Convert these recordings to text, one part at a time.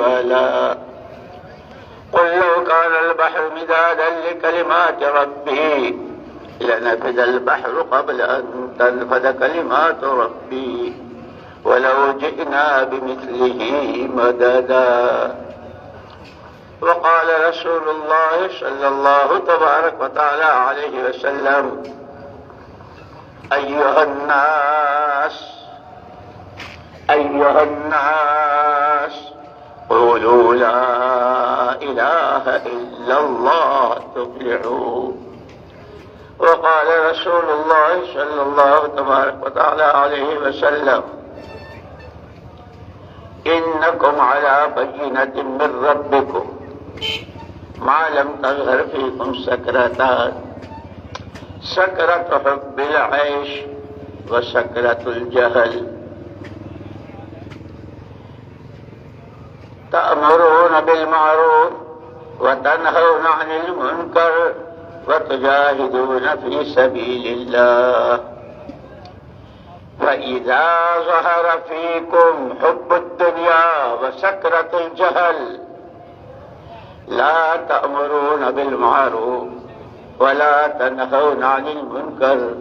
مهوالا قل لو كان البحر مدادا لكلمات ربي لنفد البحر قبل أن تنفد كلمات ربي ولو جئنا بمثله مددا. وقال رسول الله صلى الله تبارك وتعالى عليه وسلم أيها الناس قولوا لا إله إلا الله تفلحوا. وقال رسول الله صلى الله تبارك وتعالى عليه وسلم إنكم على بينة من ربكم ما لم تظهر فيكم سكرتان سكرة حب العيش وسكرة الجهل تأمرون بالمعروف وتنهون عن المنكر وتجاهدون في سبيل الله فإذا ظهر فيكم حب الدنيا وسكرة الجهل لا تأمرون بالمعروف ولا تنهون عن المنكر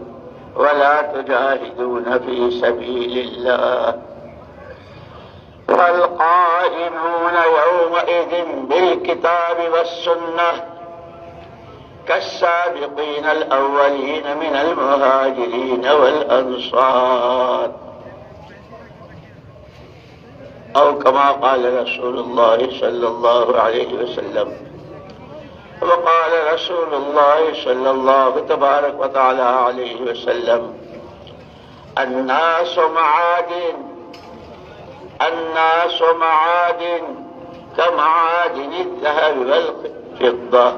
ولا تجاهدون في سبيل الله فالقائمون يومئذ بالكتاب والسنة كالسابقين الأولين من المهاجرين والأنصار أو كما قال رسول الله صلى الله عليه وسلم. وقال رسول الله صلى الله تبارك وتعالى عليه وسلم الناس معادن كمعادن الذهب والفضة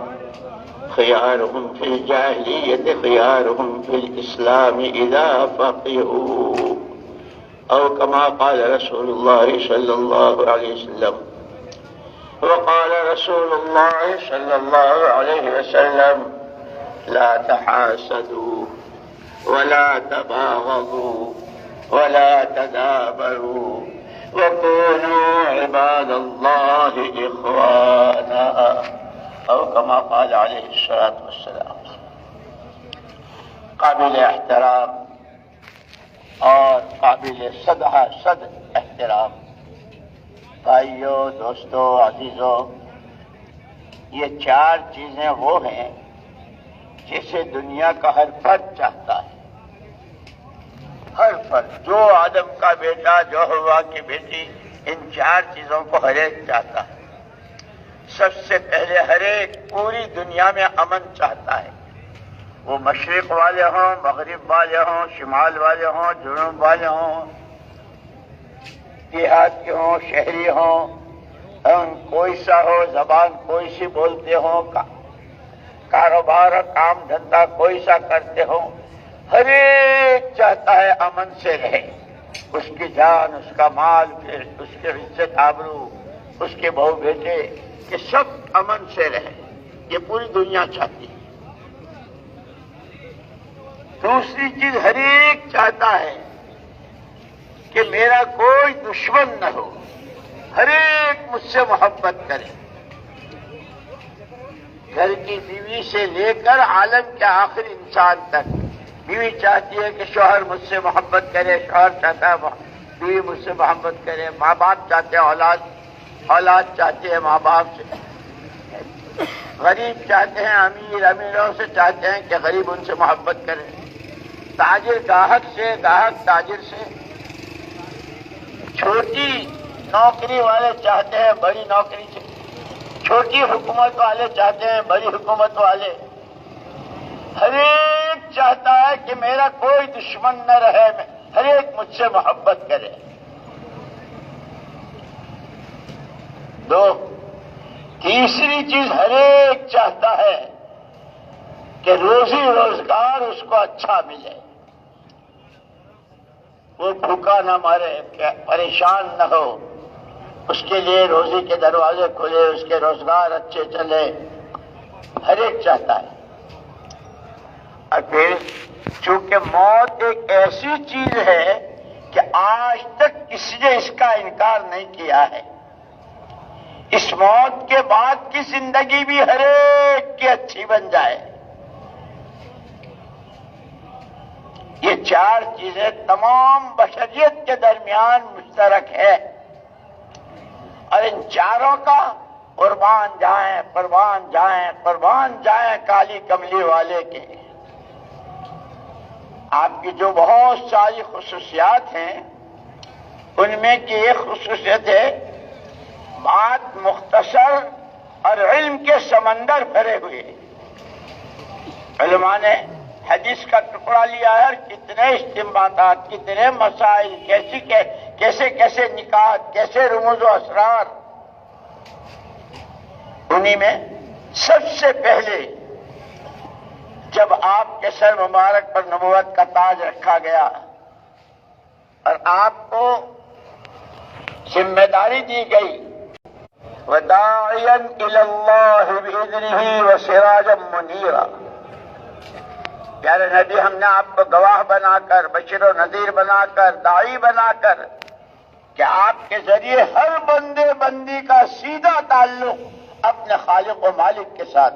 خيارهم في الجاهلية خيارهم في الإسلام إذا فقهوا أو كما قال رسول الله صلى الله عليه وسلم. وقال رسول الله صلى الله عليه وسلم لا تحاسدوا ولا تباغضوا ولا تدابروا وكونوا عباد الله إخوانا أو كما قال عليه الصلاة والسلام. قابل احترام اور قابل صد احترام بھائیوں، دوستوں، عزیزوں، یہ چار چیزیں وہ ہیں جسے دنیا کا ہر فرد چاہتا ہے. ہر فرد، جو آدم کا بیٹا، جو حوا کی بیٹی، ان چار چیزوں کو ہر ایک چاہتا ہے. سب سے پہلے ہر ایک پوری دنیا میں امن چاہتا ہے، وہ مشرق والے ہوں، مغرب والے ہوں، شمال والے ہوں، جنوب والے ہوں، دیہاتی ہوں، شہری ہوں، کوئی سا ہو، زبان کوئی سی بولتے ہوں، کاروبار کام دھندا کوئی سا کرتے ہوں، ہر ایک چاہتا ہے امن سے رہے. اس کی جان، اس کا مال، پھر اس کے عزت آبرو، اس کے بہو بیٹے، کہ سب امن سے رہے. یہ پوری دنیا چاہتی ہے. دوسری چیز ہر ایک چاہتا ہے کہ میرا کوئی دشمن نہ ہو، ہر ایک مجھ سے محبت کرے. گھر کی بیوی سے لے کر عالم کے آخری انسان تک بیوی چاہتی ہے کہ شوہر مجھ سے محبت کرے، شوہر چاہتا ہے بیوی مجھ سے محبت کرے، ماں باپ چاہتے ہیں اولاد چاہتے ہیں ماں باپ سے، غریب چاہتے ہیں امیروں سے چاہتے ہیں کہ غریب ان سے محبت کرے، تاجر گاہک سے، گاہک تاجر سے، چھوٹی نوکری والے چاہتے ہیں بڑی نوکری سے، چھوٹی حکومت والے چاہتے ہیں بڑی حکومت والے. ہر ایک چاہتا ہے کہ میرا کوئی دشمن نہ رہے، ہر ایک مجھ سے محبت کرے. دو، تیسری چیز ہر ایک چاہتا ہے کہ روزی روزگار اس کو اچھا ملے، وہ بھوکا نہ مرے، پریشان نہ ہو، اس کے لیے روزی کے دروازے کھلے، اس کے روزگار اچھے چلے، ہر ایک چاہتا ہے. اور پھر چونکہ موت ایک ایسی چیز ہے کہ آج تک کسی نے اس کا انکار نہیں کیا ہے. اس موت کے بعد کی زندگی بھی ہر ایک کی اچھی بن جائے. یہ چار چیزیں تمام بشریت کے درمیان مشترک ہے، اور ان چاروں کا قربان جائیں قربان جائیں قربان جائیں کالی کملی والے کے. آپ کی جو بہت ساری خصوصیات ہیں ان میں کی ایک خصوصیت ہے بات مختصر اور علم کے سمندر بھرے ہوئے. علماء نے حدیث کا ٹکڑا لیا ہے اور کتنے استنباطات، کتنے مسائل، کیسے کیسے نکات، کیسے رموز و اسرار. انہی میں سب سے پہلے جب آپ کے سر مبارک پر نبوت کا تاج رکھا گیا اور آپ کو ذمہ داری دی گئی وَدَاعِيًا إِلَى اللَّهِ بِإِذْنِهِ وَسِرَاجًا مُنِيرًا، پیارے نبی ہم نے آپ کو گواہ بنا کر، بشیر و نذیر بنا کر، داعی بنا کر کہ آپ کے ذریعے ہر بندے بندی کا سیدھا تعلق اپنے خالق و مالک کے ساتھ،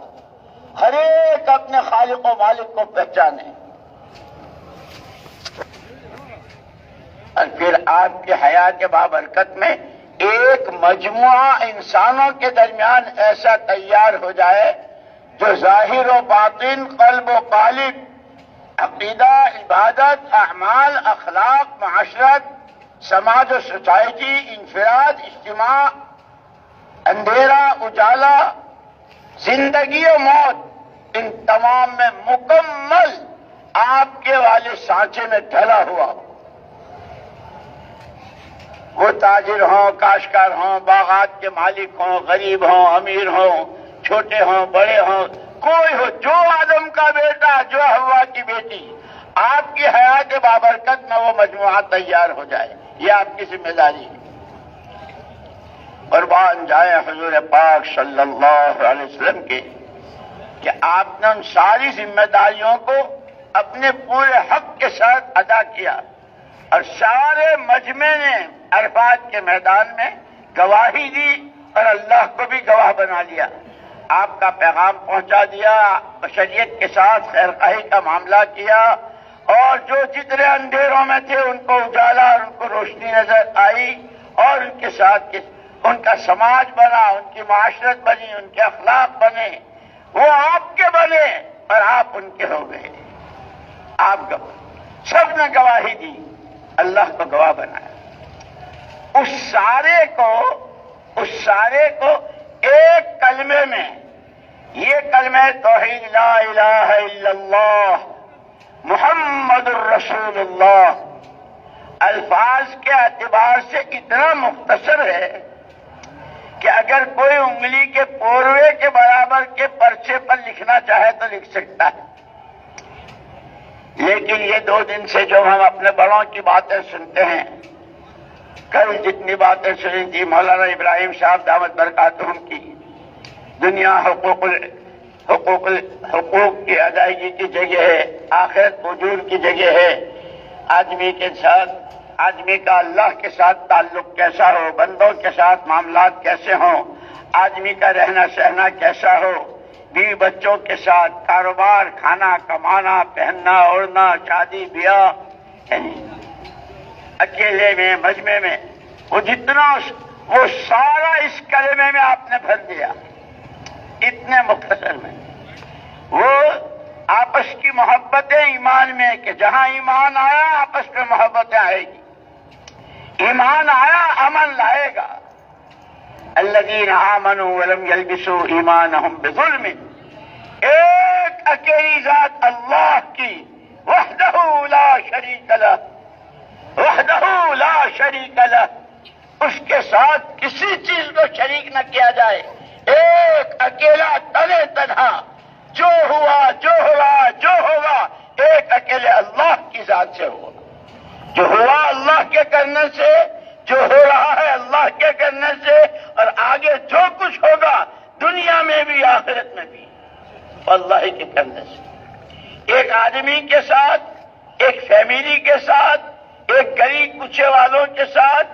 ہر ایک اپنے خالق و مالک کو پہچانے. اور پھر آپ کی حیات بابرکت میں ایک مجموعہ انسانوں کے درمیان ایسا تیار ہو جائے جو ظاہر و باطن، قلب و قالب، عقیدہ، عبادت، اعمال، اخلاق، معاشرت، سماج و سوسائٹی، انفراد، اجتماع، اندھیرا، اجالا، زندگی و موت، ان تمام میں مکمل آپ کے والے سانچے میں ڈھلا ہوا ہو. وہ تاجر ہوں، کاشتکار ہوں، باغات کے مالک ہوں، غریب ہوں، امیر ہوں، چھوٹے ہوں، بڑے ہوں، کوئی ہو، جو آدم کا بیٹا، جو حوا کی بیٹی، آپ کی حیات بابرکت میں وہ مجموعہ تیار ہو جائے. یہ آپ کی ذمہ داری ہے. قربان جائے حضور پاک صلی اللہ علیہ وسلم کے کہ آپ نے ان ساری ذمہ داریوں کو اپنے پورے حق کے ساتھ ادا کیا اور سارے مجمع نے عرفات کے میدان میں گواہی دی اور اللہ کو بھی گواہ بنا لیا. آپ کا پیغام پہنچا دیا، بشریت کے ساتھ خیر خواہی کا معاملہ کیا، اور جو جتنے اندھیروں میں تھے ان کو اجالا اور ان کو روشنی نظر آئی، اور ان کے ساتھ ان کا سماج بنا، ان کی معاشرت بنی، ان کے اخلاق بنے. وہ آپ کے بنے اور آپ ان کے ہو گئے. آپ سب نے گواہی دی، اللہ کو گواہ بنایا. اس سارے کو ایک کلمے میں، یہ کلمہ توحید لا الہ الا اللہ محمد الرسول اللہ، الفاظ کے اعتبار سے اتنا مختصر ہے کہ اگر کوئی انگلی کے پوروے کے برابر کے پرچے پر لکھنا چاہے تو لکھ سکتا ہے. لیکن یہ 2 دن سے جو ہم اپنے بڑوں کی باتیں سنتے ہیں، کل جتنی باتیں سنی تھی مولانا ابراہیم صاحب دامت برکاتہم کی، دنیا حقوق کی ادائیگی کی جگہ ہے، آخرت وجود کی جگہ ہے. آدمی کے ساتھ، آدمی کا اللہ کے ساتھ تعلق کیسا ہو، بندوں کے ساتھ معاملات کیسے ہوں، آدمی کا رہنا سہنا کیسا ہو، بیوی بچوں کے ساتھ، کاروبار، کھانا کمانا، پہننا اوڑھنا، شادی بیاہ، اکیلے میں، مجمع میں، وہ سارا اس کلمے میں آپ نے بھر دیا اتنے مختصر میں. وہ آپس کی محبتیں ایمان میں، کہ جہاں ایمان آیا آپس میں محبتیں آئے گی. ایمان آیا امن لائے گا. الذین آمنوا ولم یلبسوا ایمانہم بظلم، ایک اکیلی ذات اللہ کی، وحدہ لا شریک لہ، وحدہ لا شریک لہ، اس کے ساتھ کسی چیز کو شریک نہ کیا جائے. ایک اکیلا تنے تنہا، جو ہوا جو ہوا جو ہوگا ایک اکیلے اللہ کی ذات سے ہوگا. جو ہوا اللہ کے کرنے سے، جو ہو رہا ہے اللہ کے کرنے سے، اور آگے جو کچھ ہوگا دنیا میں بھی آخرت میں بھی اللہ کے کرنے سے. ایک آدمی کے ساتھ، ایک فیملی کے ساتھ، ایک گلی کوچے والوں کے ساتھ،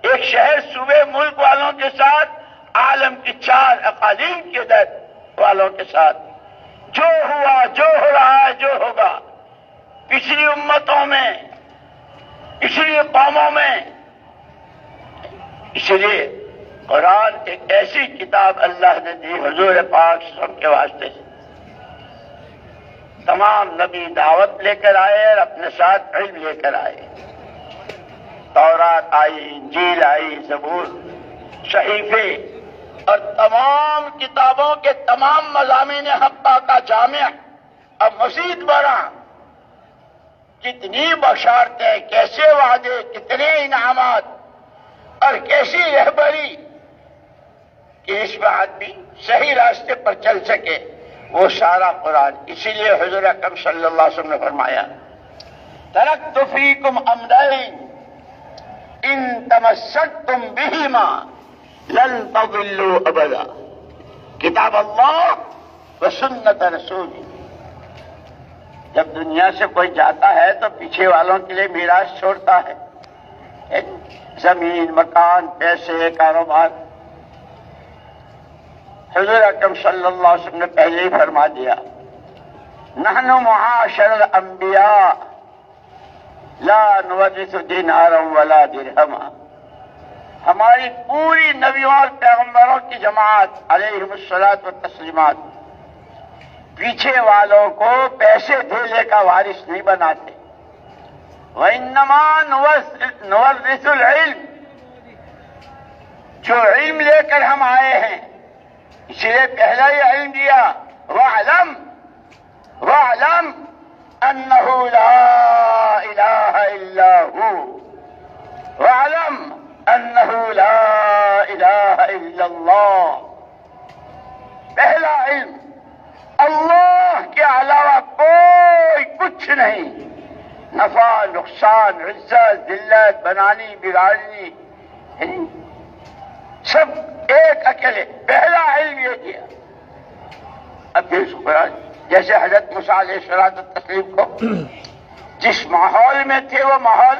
ایک شہر صوبے ملک والوں کے ساتھ عالم کی 4 اقالیم کی عدد والوں کے ساتھ جو ہوا، جو ہو رہا ہے، جو ہوگا پچھلی امتوں میں، پچھلی قوموں میں. اس لیے قرآن ایک ایسی کتاب اللہ نے دی حضور پاک صلی اللہ علیہ وسلم کے واسطے سے. تمام نبی دعوت لے کر آئے اور اپنے ساتھ علم لے کر آئے. تورات آئی، انجیل آئی، زبور، صحیفے اور تمام کتابوں کے تمام مضامین حقہ کا جامع. اب مزید بڑا کتنی بشارتیں، کیسے وعدے، کتنے انعامات اور کیسی رہبری کہ اس بات بھی صحیح راستے پر چل سکے، وہ سارا قرآن. اسی لیے حضور اکرم صلی اللہ علیہ وسلم نے فرمایا ترکت فیکم امرین ان تمسکتم بہما لن تضلوا ابدا، کتاب اللہ و سنت رسول. جب دنیا سے کوئی جاتا ہے تو پیچھے والوں کے لیے میراث چھوڑتا ہے، زمین، مکان، پیسے، کاروبار. حضور اکرم صلی اللہ علیہ وسلم نے پہلے ہی فرما دیا نحن معاشر الانبیاء لا نورث دینارا ولا درہما. ہماری پوری نبیوں اور پیغمبروں کی جماعت علیہم الصلاۃ والتسلیمات پیچھے والوں کو پیسے دھیلے کا وارث نہیں بناتے. وَإِنَّمَا نُوَرِّثُ الْعِلْمِ، جو علم لے کر ہم آئے ہیں اس لیے پہلا ہی علم دیا. وَاعْلَمْ أَنَّهُ لَا إِلَٰهَ إِلَّا هُوَ وَاعْلَمْ أَنَّهُ لَا إِلَٰهَ إِلَّا اللَّهُ. پہلا علم اللہ کے علاوہ کوئی کچھ نہیں. نفع، نقصان، عزت، ذلت، بنانی، بگاڑنی سب ایک اکیلے. پہلا علم یہ دیا. اب پھر قرآن جیسے حضرت موسیٰ علیہ السلام کو جس ماحول میں تھے وہ ماحول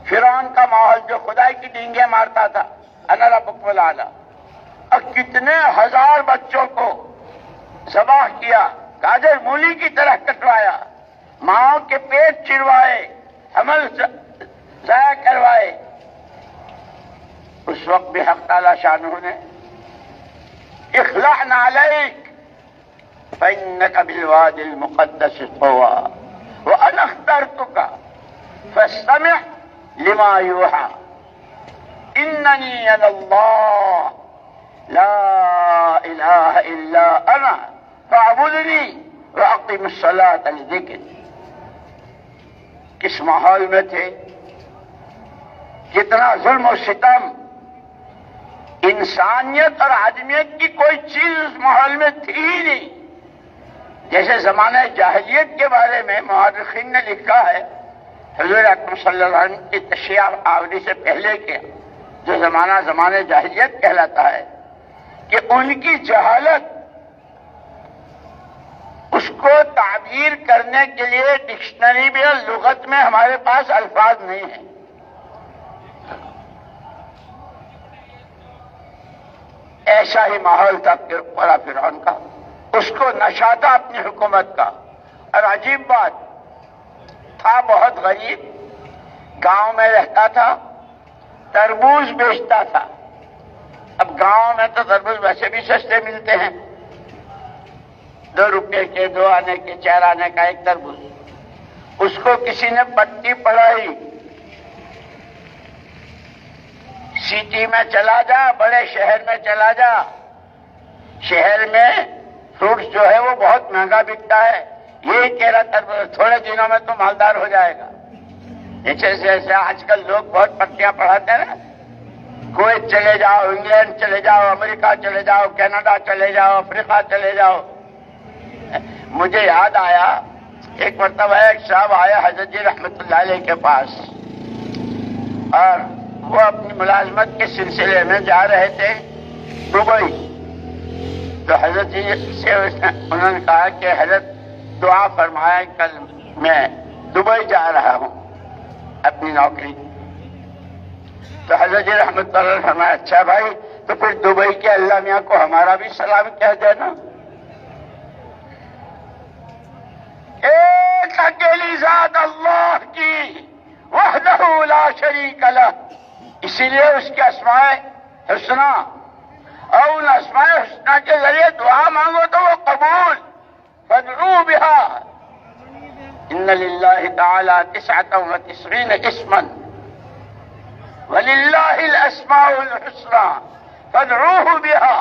فرعون کا ماحول جو خدائی کی ڈینگیں مارتا تھا، انا ربکم الاعلی، اور کتنے ہزار بچوں کو ذبح کیا، گاجر مولی کی طرح کٹوایا، ماں کے پیٹ چروائے، حمل ضائع کروائے. اس وقت بھی حق تعالی شانہ نے اخلع نعلیک فإنک بالوادی المقدس طوی وأنا اخترتک فاستمع لما یوحی اننی انا اللہ لا الہ الا انا فاعبدنی واقم الصلاۃ لذکری. کس ماحول میں تھے، کتنا ظلم و ستم، انسانیت اور آدمیت کی کوئی چیز اس ماحول میں تھی ہی نہیں. جیسے زمانہ جاہلیت کے بارے میں مورخین نے لکھا ہے، حضور اکرم صلی اللہ علیہ وسلم کی تشریع آوری سے پہلے کے جو زمانہ جاہلیت کہلاتا ہے، کہ ان کی جہالت اس کو تعبیر کرنے کے لیے ڈکشنری میں اور لغت میں ہمارے پاس الفاظ نہیں ہیں. ایسا ہی ماحول تھا پورا فرعون کا، اس کو نشہ تھا اپنی حکومت کا. اور عجیب بات تھا، بہت غریب، گاؤں میں رہتا تھا، تربوز بیچتا تھا. اب گاؤں میں تو تربوز ویسے بھی سستے ملتے ہیں، 2 روپے کے، 2 آنے کے، 4 آنے کا ایک تربوز. اس کو کسی نے پٹی پڑھائی، سٹی میں چلا جا، بڑے شہر میں چلا جا، شہر میں فروٹس جو ہے وہ بہت مہنگا بکتا ہے، یہی تیرا تربوز تھوڑے دنوں میں تو مالدار ہو جائے گا. جیسے آج کل لوگ بہت پٹیاں پڑھاتے ہیں نا، کویت چلے جاؤ، انگلینڈ چلے جاؤ، امریکہ چلے جاؤ، کینیڈا چلے جاؤ، افریقہ چلے جاؤ. مجھے یاد آیا ایک مرتبہ ایک صاحب آیا حضرت جی رحمت اللہ علیہ کے پاس، اور وہ اپنی ملازمت کے سلسلے میں جا رہے تھے دبئی. تو حضرت جی سے انہوں نے کہا کہ حضرت دعا فرمائے، کل میں دبئی جا رہا ہوں اپنی نوکری. تو حضرت جی رحمت اللہ علیہ فرمایا اچھا بھائی تو پھر دبئی کے اللہ میاں کو ہمارا بھی سلام کہہ دینا۔ ایک اکیلی ذات اللہ کی وحدہ لا شریک لہ، اسی لیے اس کے اسماء حسنہ اور ان اسماء حسنہ کے ذریعے دعا مانگو تو وہ قبول۔ فادعوا بها ان للہ تعالی 99 اسما وللہ الاسماء الحسنى فادعوه بها۔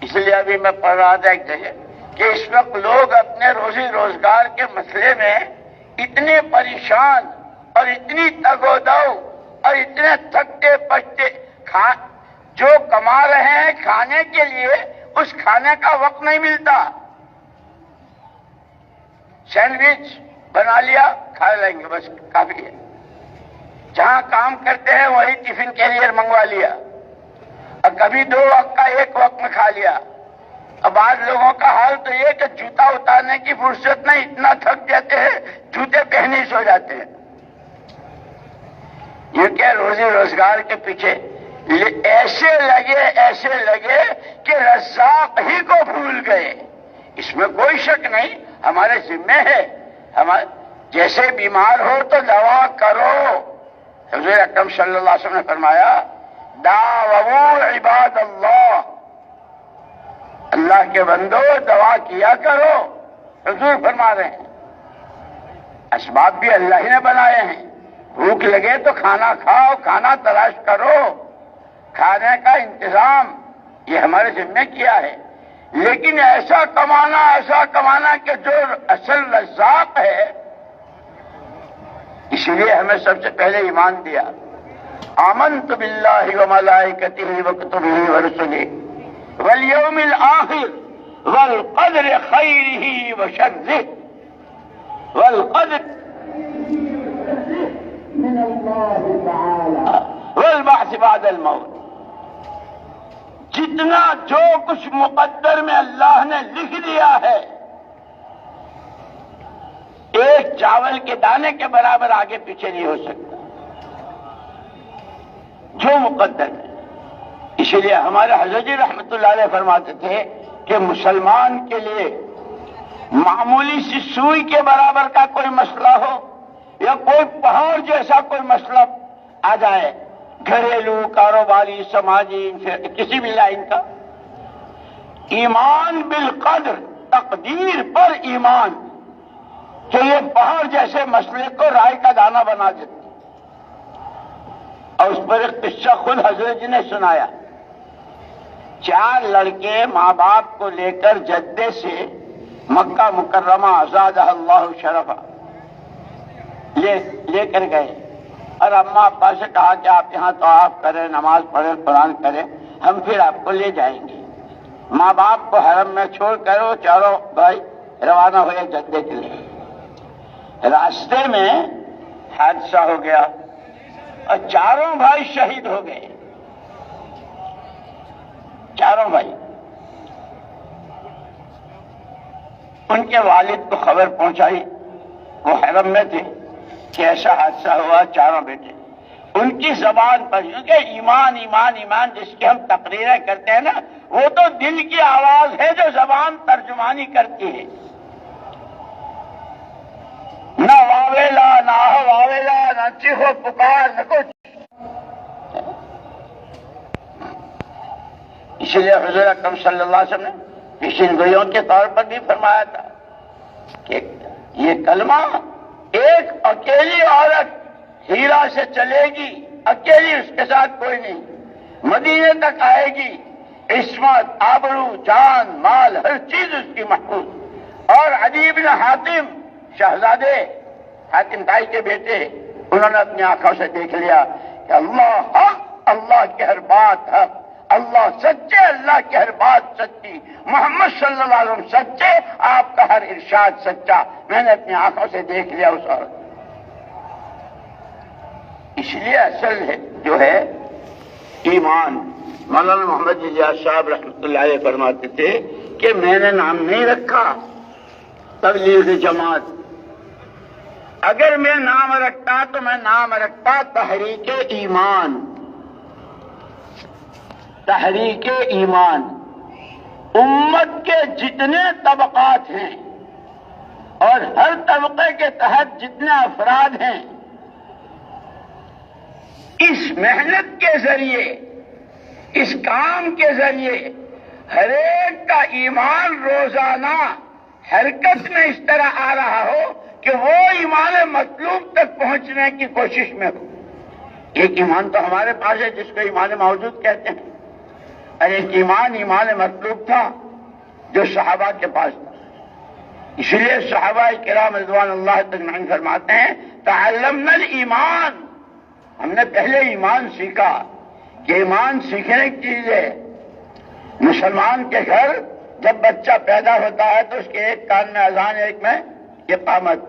اس لیے ابھی میں پڑھ رہا تھا ایک جگہ کہ اس وقت لوگ اپنے روزی روزگار کے مسئلے میں اتنے پریشان اور اتنی تگ و دو اور اتنے تھکتے پچتے، جو کما رہے ہیں کھانے کے لیے اس کھانے کا وقت نہیں ملتا۔ سینڈوچ بنا لیا کھا لیں گے بس کافی ہے، جہاں کام کرتے ہیں وہی ٹفن کیریئر منگوا لیا، اور کبھی 2 وقت کا 1 وقت میں کھا لیا۔ اب بعض لوگوں کا حال تو یہ کہ جوتا اتارنے کی فرصت نہیں، اتنا تھک جاتے ہیں جوتے پہنے ہی سو جاتے ہیں۔ یہ کہ روزی روزگار کے پیچھے ایسے لگے کہ رزاق ہی کو بھول گئے۔ اس میں کوئی شک نہیں، ہمارے ذمہ ہے، جیسے بیمار ہو تو دوا کرو۔ حضور اکرم صلی اللہ علیہ وسلم نے فرمایا داؤ عباد اللہ، اللہ کے بندو دوا کیا کرو۔ حضور فرما رہے ہیں اسباب بھی اللہ ہی نے بنائے ہیں، بھوک لگے تو کھانا کھاؤ، کھانا تلاش کرو، کھانے کا انتظام یہ ہمارے ذمہ کیا ہے، لیکن ایسا کمانا کہ جو اصل رزاق ہے۔ اس لیے ہمیں سب سے پہلے ایمان دیا، آمنت باللہ وملائکتہ وکتبہ ورسلہ والیوم الآخر والقدر خیرہ وشرہ والقدر من اللہ تعالی والبعث بعد الموت۔ جتنا جو کچھ مقدر میں اللہ نے لکھ دیا ہے، ایک چاول کے دانے کے برابر آگے پیچھے نہیں ہو سکتا، جو مقدر ہے۔ اسی لیے ہمارے حضرت جی رحمت اللہ علیہ فرماتے تھے کہ مسلمان کے لیے معمولی سی سوئی کے برابر کا کوئی مسئلہ ہو یا کوئی پہاڑ جیسا کوئی مسئلہ آ جائے، گھریلو، کاروباری، سماجی، کسی بھی لائن کا، ایمان بالقدر، تقدیر پر ایمان، کہ یہ پہاڑ جیسے مسئلے کو رائے کا دانہ بنا دیتے۔ اور اس پر ایک قصہ خود حضرت جی نے سنایا۔ 4 لڑکے ماں باپ کو لے کر جدے سے مکہ مکرمہ آزادہ اللہ شرفا لے کر گئے، اور اماں ابا سے کہا کہ آپ یہاں طواف کریں، نماز پڑھیں، قرآن کریں، ہم پھر آپ کو لے جائیں گے۔ ماں باپ کو حرم میں چھوڑ کر وہ چاروں بھائی روانہ ہوئے جدے کے لیے۔ راستے میں حادثہ ہو گیا اور 4 بھائی شہید ہو گئے، 4 بھائی۔ ان کے والد کو خبر پہنچائی، وہ حرم میں تھے کہ ایسا حادثہ ہوا، 4 بیٹے۔ ان کی زبان پر، کیونکہ ایمان ایمان ایمان جس کی ہم تقریریں کرتے ہیں نا، وہ تو دل کی آواز ہے جو زبان ترجمانی کرتی ہے۔ نہ واویلا، نہ واویلا، نہ چیخو پکار، نہ کچھ۔ اسی لیے حضور اکرم صلی اللہ علیہ وسلم نے پیشین گوئیوں کے طور پر بھی فرمایا تھا کہ یہ کلمہ ایک اکیلی عورت ہیرا سے چلے گی، اکیلی، اس کے ساتھ کوئی نہیں، مدینے تک آئے گی، عصمت، آبرو، جان، مال، ہر چیز اس کی محفوظ۔ اور عدی بن حاتم، شہزادے حاتم تائی کے بیٹے، انہوں نے اپنی آنکھوں سے دیکھ لیا کہ اللہ حق، اللہ کی ہر بات حق، اللہ سچے، اللہ کی ہر بات سچی، محمد صلی اللہ علیہ وسلم سچے، آپ کا ہر ارشاد سچا، میں نے اپنی آنکھوں سے دیکھ لیا اس عورت۔ اس لیے اصل ہے جو ہے ایمان۔ مولانا محمد الیاس صاحب رحمۃ اللہ علیہ فرماتے تھے کہ میں نے نام نہیں رکھا تبلیغ جماعت، اگر میں نام رکھتا تو میں نام رکھتا تحریک ایمان. تحریک ایمان. امت کے جتنے طبقات ہیں اور ہر طبقے کے تحت جتنے افراد ہیں، اس محنت کے ذریعے، اس کام کے ذریعے ہر ایک کا ایمان روزانہ حرکت میں اس طرح آ رہا ہو کہ وہ ایمان مطلوب تک پہنچنے کی کوشش میں ہو. ایک ایمان تو ہمارے پاس ہے جس کو ایمان موجود کہتے ہیں، اور ایک ایمان مطلوب تھا جو صحابہ کے پاس تھا. اس لیے صحابہ کرام رضوان اللہ اجمعین فرماتے ہیں تعلمنا الایمان، ہم نے پہلے ایمان سیکھا کہ ایمان سیکھنے کی چیز ہے. مسلمان کے گھر جب بچہ پیدا ہوتا ہے تو اس کے ایک کان میں اذان، ایک میں اقامت.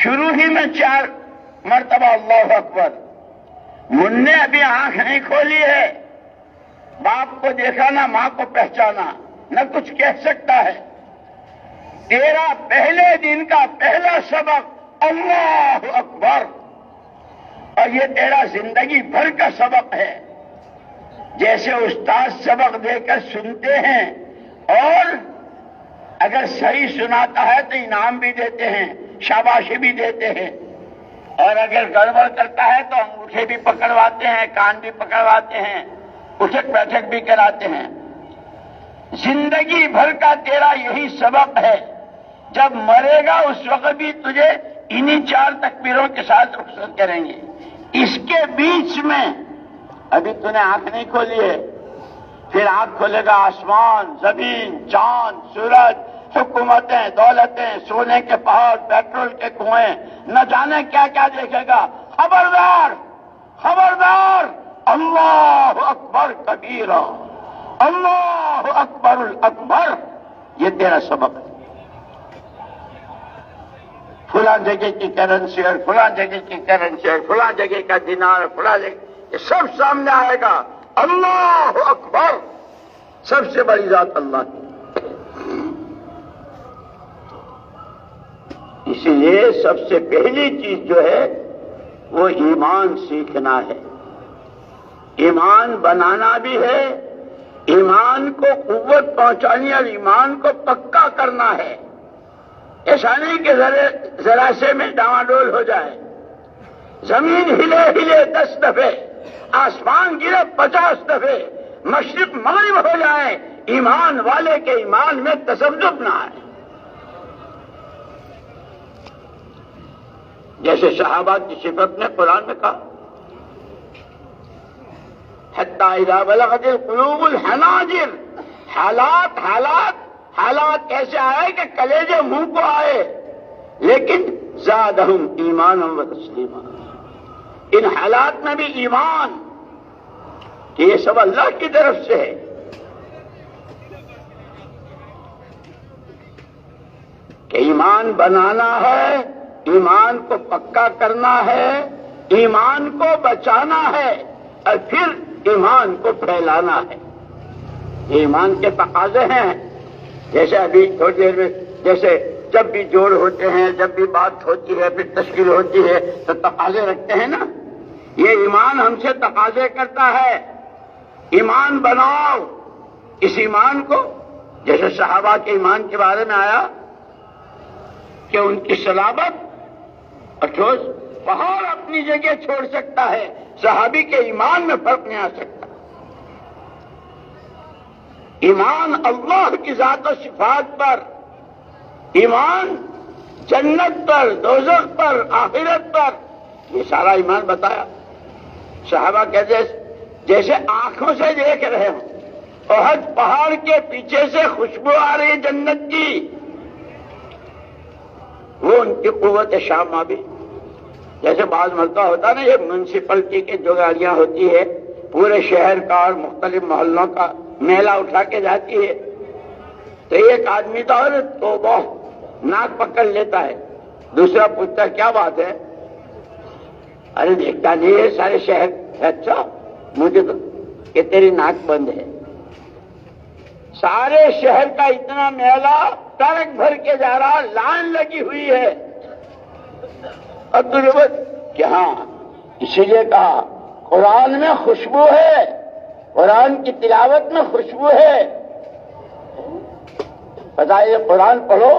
شروع ہی میں 4 مرتبہ اللہ اکبر. من نے ابھی آنکھ نہیں کھولی ہے، باپ کو دیکھا نہ ماں کو پہچانا، نہ کچھ کہہ سکتا ہے. تیرا پہلے دن کا پہلا سبق اللہ اکبر، اور یہ تیرا زندگی بھر کا سبق ہے. جیسے استاد سبق دے کر سنتے ہیں اور اگر صحیح سناتا ہے تو انعام بھی دیتے ہیں، شاباشی بھی دیتے ہیں، اور اگر گڑبڑ کرتا ہے تو انگوٹھے بھی پکڑواتے ہیں، کان بھی پکڑواتے ہیں، اٹھک بیٹھک بھی کراتے ہیں. زندگی بھر کا تیرا یہی سبق ہے. جب مرے گا اس وقت بھی تجھے انہی 4 تکبیروں کے ساتھ رخصت کریں گے. اس کے بیچ میں ابھی تو نے آنکھ نہیں کھولی ہے، پھر آنکھ کھولے گا آسمان، زمین، چاند، سورج، حکومتیں، دولتیں، سونے کے پہاڑ، پیٹرول کے کنویں، نہ جانے کیا کیا دیکھے گا. خبردار خبردار، اللہ اکبر کبیرہ، اللہ اکبر الاکبر. یہ تیرا سبق ہے. فلاں جگہ کی کرنسی اور فلاں جگہ کی کرنسی اور فلاں جگہ کا دینار اور فلاں جگہ، یہ سب سامنے آئے گا. اللہ اکبر، سب سے بڑی ذات اللہ کی. اسی لیے سب سے پہلی چیز جو ہے وہ ایمان سیکھنا ہے. ایمان بنانا بھی ہے، ایمان کو قوت پہنچانی اور ایمان کو پکا کرنا ہے. ایسا نہیں کہ ذرا سے میں ڈاواڈول ہو جائے، زمین ہلے ہلے 10 دفعے، آسمان گرے 50 دفعے، مشرق مغرب ہو جائے، ایمان والے کے ایمان میں تذبذب نہ آئے. جیسے صحابہ کی صفت نے قرآن میں کہا حتی اذا بلغت القلوب الحناجر. حالات کیسے آئے کہ کلیجے منہ کو آئے، لیکن زادہم ایمانا و تسلیما. ان حالات میں بھی ایمان کہ یہ سب اللہ کی طرف سے ہے. کہ ایمان بنانا ہے، ایمان کو پکا کرنا ہے، ایمان کو بچانا ہے، اور پھر ایمان کو پھیلانا ہے. یہ ایمان کے تقاضے ہیں. جیسے ابھی تھوڑی دیر میں جیسے جب بھی جوڑ ہوتے ہیں، جب بھی بات ہوتی ہے، پھر تشکیل ہوتی ہے تو تقاضے رکھتے ہیں نا. یہ ایمان ہم سے تقاضے کرتا ہے ایمان بناؤ. اس ایمان کو جیسے صحابہ کے ایمان کے بارے میں آیا کہ ان کی صلابت اور پہاڑ اپنی جگہ چھوڑ سکتا ہے، صحابی کے ایمان میں فرق نہیں آ سکتا. ایمان اللہ کی ذات و صفات پر، ایمان جنت پر، دوزخ پر، آخرت پر، یہ سارا ایمان بتایا. صحابہ کہتے جیسے آنکھوں سے دیکھ رہے ہوں، احد پہاڑ کے پیچھے سے خوشبو آ رہی جنت کی، وہ ان کی قوت شامہ بھی. جیسے بعض مرتبہ ہوتا نا، یہ میونسپلٹی کی جو گاڑیاں ہوتی ہے پورے شہر کا اور مختلف محلوں کا میلہ اٹھا کے جاتی ہے، تو ایک آدمی تو اور توبہ ناک پکڑ لیتا ہے، دوسرا پوچھتا کیا بات ہے؟ ارے دیکھتا نہیں ہے سارے شہر. اچھا مجھے تو کہ تیری ناک بند ہے. سارے شہر کا اتنا میلہ ٹرک بھر کے جا رہا، لائن لگی ہوئی ہے. اور تجربت کہ ہاں اسی لیے کہا قرآن میں خوشبو ہے، قرآن کی تلاوت میں خوشبو ہے۔ بتائیے قرآن پڑھو،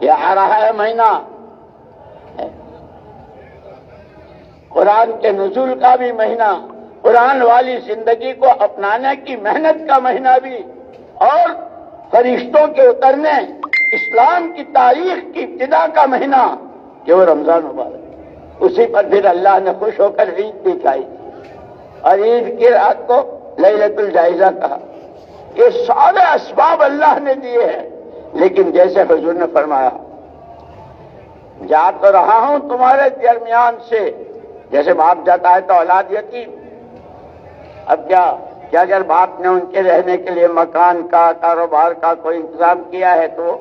یہ آ رہا ہے مہینہ قرآن کے نزول کا بھی مہینہ، قرآن والی زندگی کو اپنانے کی محنت کا مہینہ بھی، اور فرشتوں کے اترنے، اسلام کی تاریخ کی ابتدا کا مہینہ کہ وہ رمضان مبارک۔ اسی پر پھر اللہ نے خوش ہو کر عید دکھائی اور عید کی رات کو لیلۃ الجائزہ کہا۔ یہ سارے اسباب اللہ نے دیے ہیں، لیکن جیسے حضور نے فرمایا جا تو رہا ہوں تمہارے درمیان سے، جیسے باپ جاتا ہے تو اولاد یتیم۔ اب کیا اگر باپ نے ان کے رہنے کے لیے مکان کا، کاروبار کا کوئی انتظام کیا ہے تو،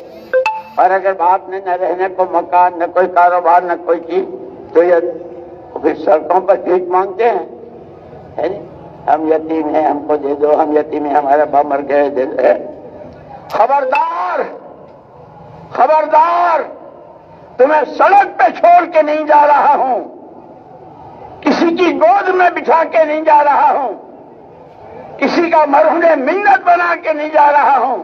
اور اگر باپ نے نہ رہنے کو مکان، نہ کوئی کاروبار، نہ کوئی چیز، تو یہ پھر سڑکوں پر بھیک مانگتے ہیں، ہے نہیں؟ ہم یتیم ہیں، ہم کو دے دو، ہم یتیم ہیں، ہمارے باپ مر گئے، دے دو۔ خبردار خبردار، تمہیں سڑک پہ چھوڑ کے نہیں جا رہا ہوں، کسی کی گود میں بٹھا کے نہیں جا رہا ہوں، کسی کا مرہون منت بنا کے نہیں جا رہا ہوں۔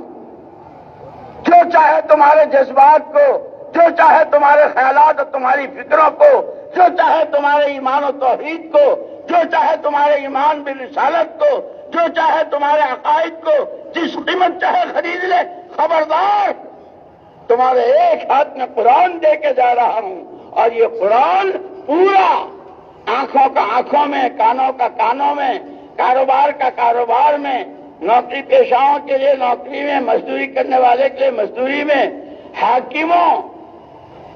جو چاہے تمہارے جذبات کو، جو چاہے تمہارے خیالات اور تمہاری فکروں کو، جو چاہے تمہارے ایمان و توحید کو، جو چاہے تمہارے ایمان بالرسالت کو، جو چاہے تمہارے عقائد کو، جس قیمت چاہے خرید لے، خبردار تمہارے ایک ہاتھ میں قرآن دے کے جا رہا ہوں، اور یہ قرآن پورا آنکھوں کا آنکھوں میں، کانوں کا کانوں میں، کاروبار کا کاروبار میں، نوکری پیشاؤں کے لیے نوکری میں، مزدوری کرنے والے کے لیے مزدوری میں، حاکموں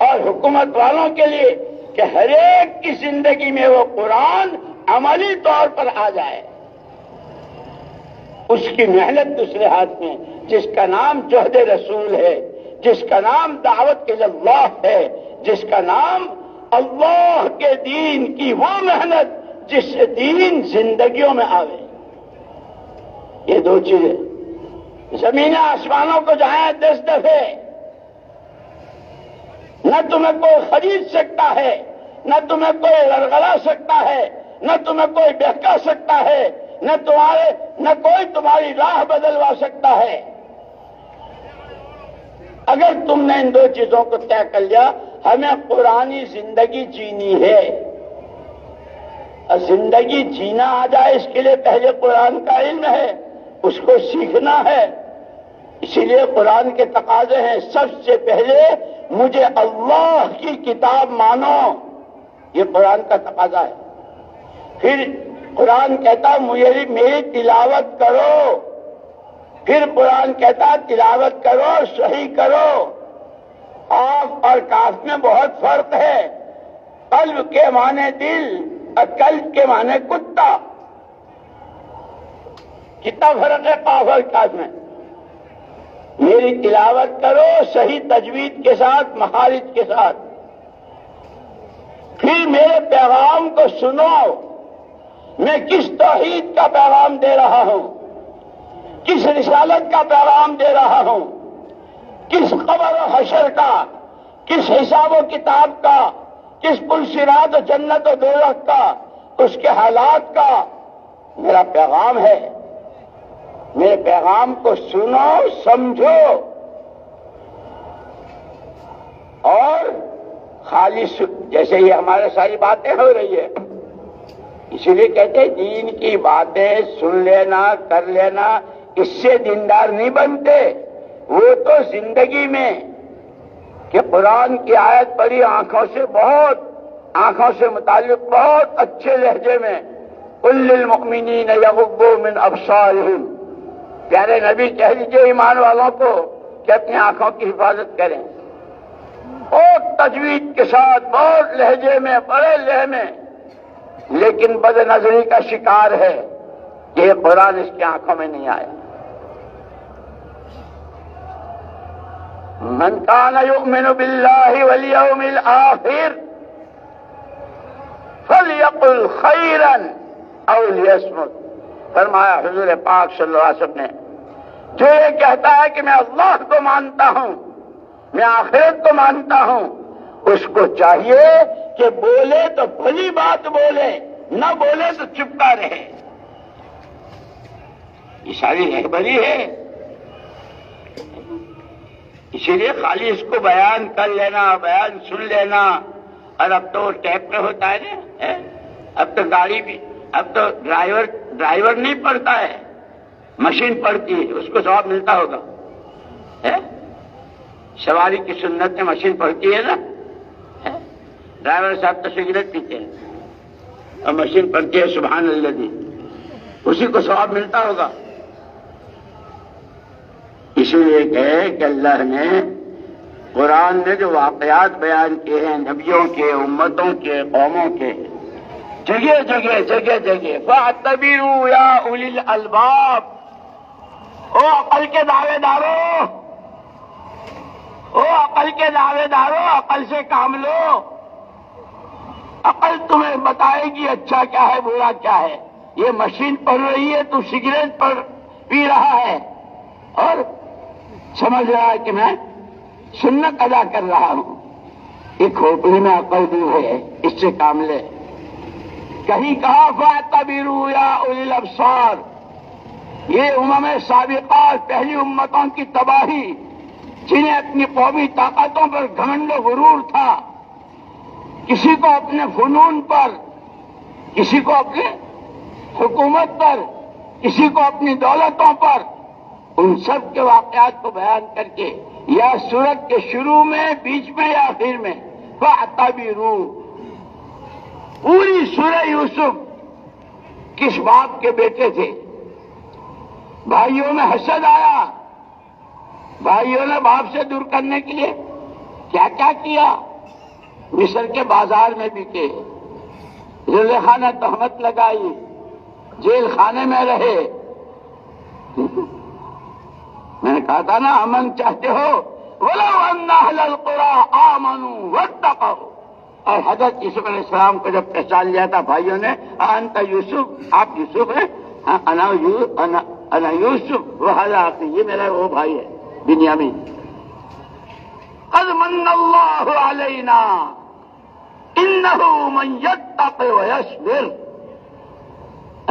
اور حکومت والوں کے لیے کہ ہر ایک کی زندگی میں وہ قرآن عملی طور پر آ جائے۔ اس کی محنت دوسرے ہاتھ میں، جس کا نام جہد رسول ہے، جس کا نام دعوت اللہ ہے، جس کا نام اللہ کے دین کی وہ محنت جس سے دین زندگیوں میں آوے۔ یہ دو چیزیں زمین آسمانوں کو جائیں 10 دفعے، نہ تمہیں کوئی خرید سکتا ہے، نہ تمہیں کوئی غرغلا سکتا ہے، نہ تمہیں کوئی بہکا سکتا ہے، نہ کوئی تمہاری راہ بدلوا سکتا ہے۔ اگر تم نے ان دو چیزوں کو طے کر لیا، ہمیں قرآنی زندگی جینی ہے، اور زندگی جینا آ جائے اس کے لیے پہلے قرآن کا علم ہے، اس کو سیکھنا ہے۔ اسی لیے قرآن کے تقاضے ہیں، سب سے پہلے مجھے اللہ کی کتاب مانو، یہ قرآن کا تقاضا ہے۔ پھر قرآن کہتا میری تلاوت کرو، پھر قرآن کہتا تلاوت کرو، صحیح کرو۔ قاف اور کاف میں بہت فرق ہے، قلب کے معنی دل اور قلب کے معنی کتا، کتنا فرق ہے قاف اور کاف میں۔ میری تلاوت کرو صحیح تجوید کے ساتھ، مخارج کے ساتھ، پھر میرے پیغام کو سنو، میں کس توحید کا پیغام دے رہا ہوں، کس رسالت کا پیغام دے رہا ہوں، کس قبر و حشر کا، کس حساب و کتاب کا، کس پل صراط و جنت و دوزخ کا، اس کے حالات کا میرا پیغام ہے۔ میرے پیغام کو سنو، سمجھو، اور خالص جیسے یہ ہمارے ساری باتیں ہو رہی ہے، اسی لیے کہتے ہیں دین کی باتیں سن لینا، کر لینا، اس سے دیندار نہیں بنتے۔ وہ تو زندگی میں کہ قرآن کی آیت پڑھی آنکھوں سے متعلق بہت اچھے لہجے میں، قل للمؤمنین یغضوا من ابصارہم، پیارے نبی کہہ دیجئے ایمان والوں کو کہ اپنی آنکھوں کی حفاظت کریں، بہت تجوید کے ساتھ، بہت لہجے میں، بڑے لہجے میں، لیکن بد نظری کا شکار ہے کہ یہ قرآن اس کی آنکھوں میں نہیں آیا۔ من کان یؤمن باللہ والیوم الآخر فلیقل خیرا او لیصمت، فرمایا حضور پاک صلی اللہ علیہ وسلم نے، جو یہ کہتا ہے کہ میں اللہ کو مانتا ہوں، میں آخرت کو مانتا ہوں، اس کو چاہیے کہ بولے تو بھلی بات بولے، نہ بولے تو چپتا رہے۔ یہ ساری رہبری ہے۔ اسی لیے خالی اس کو بیان کر لینا، بیان سن لینا، اور اب تو ٹیپ پہ ہوتا ہے نا، اب تو گاڑی بھی، اب تو ڈرائیور نہیں پڑھتا ہے، مشین پڑھتی ہے، اس کو ثواب ملتا ہوگا۔ سواری کی سنت میں مشین پڑھتی ہے نا، ڈرائیور صاحب تو سگریٹ پیتے ہیں اور مشین پڑھتی ہے سبحان اللہ، اسی کو ثواب ملتا ہوگا۔ اسی لیے کہے کہ اللہ نے قرآن نے جو واقعات بیان کیے ہیں نبیوں کے، امتوں کے، قوموں کے، جگہ جگہ جگہ جگہ فَاعْتَبِرُوا يَا أُولِي الْأَلْبَابِ، او عقل کے دعوے دارو، او عقل کے دعوے دارو، عقل سے کام لو۔ عقل تمہیں بتائے گی اچھا کیا ہے، برا کیا ہے۔ یہ مشین پڑھ رہی ہے، تو سگریٹ پی رہا ہے اور سمجھ رہا ہے کہ میں سنت ادا کر رہا ہوں۔ ایک کھوپڑی میں عقل دی ہے، اس سے کام لے۔ کہیں کہا فَاعْتَبِرُوا يَا أُولِي الْأَبْصَارِ، یہ امم سابقات، پہلی امتوں کی تباہی، جنہیں اپنی قومی طاقتوں پر گھمنڈ و غرور تھا، کسی کو اپنے فنون پر، کسی کو اپنے حکومت پر، کسی کو اپنی دولتوں پر، ان سب کے واقعات کو بیان کر کے یا سورت کے شروع میں، بیچ میں یا آخر میں فَاعْتَبِرُوا، پوری سورہ یوسف کس باپ کے بیٹے تھے؟ بھائیوں میں حسد آیا، بھائیوں نے باپ سے دور کرنے کے لیے کیا کیا کیا؟ مصر کے بازار میں بکے، زلیخا نے تہمت لگائی، جیل خانے میں رہے۔ میں نے کہا تھا نا، امن چاہتے ہو وَلَوْ أَنَّ أَهْلَ الْقُرَىٰ آمَنُوا وَاتَّقَوْا، اور حضرت یوسف علیہ السلام کو جب پہچان لیا تھا بھائیوں نے، انت یوسف، آپ یوسف ہیں؟ انا یوسف وہذا اخی، یہ میرا وہ بھائی ہے بنیامین۔ قد من اللہ علینا انہ من یتق ویصبر،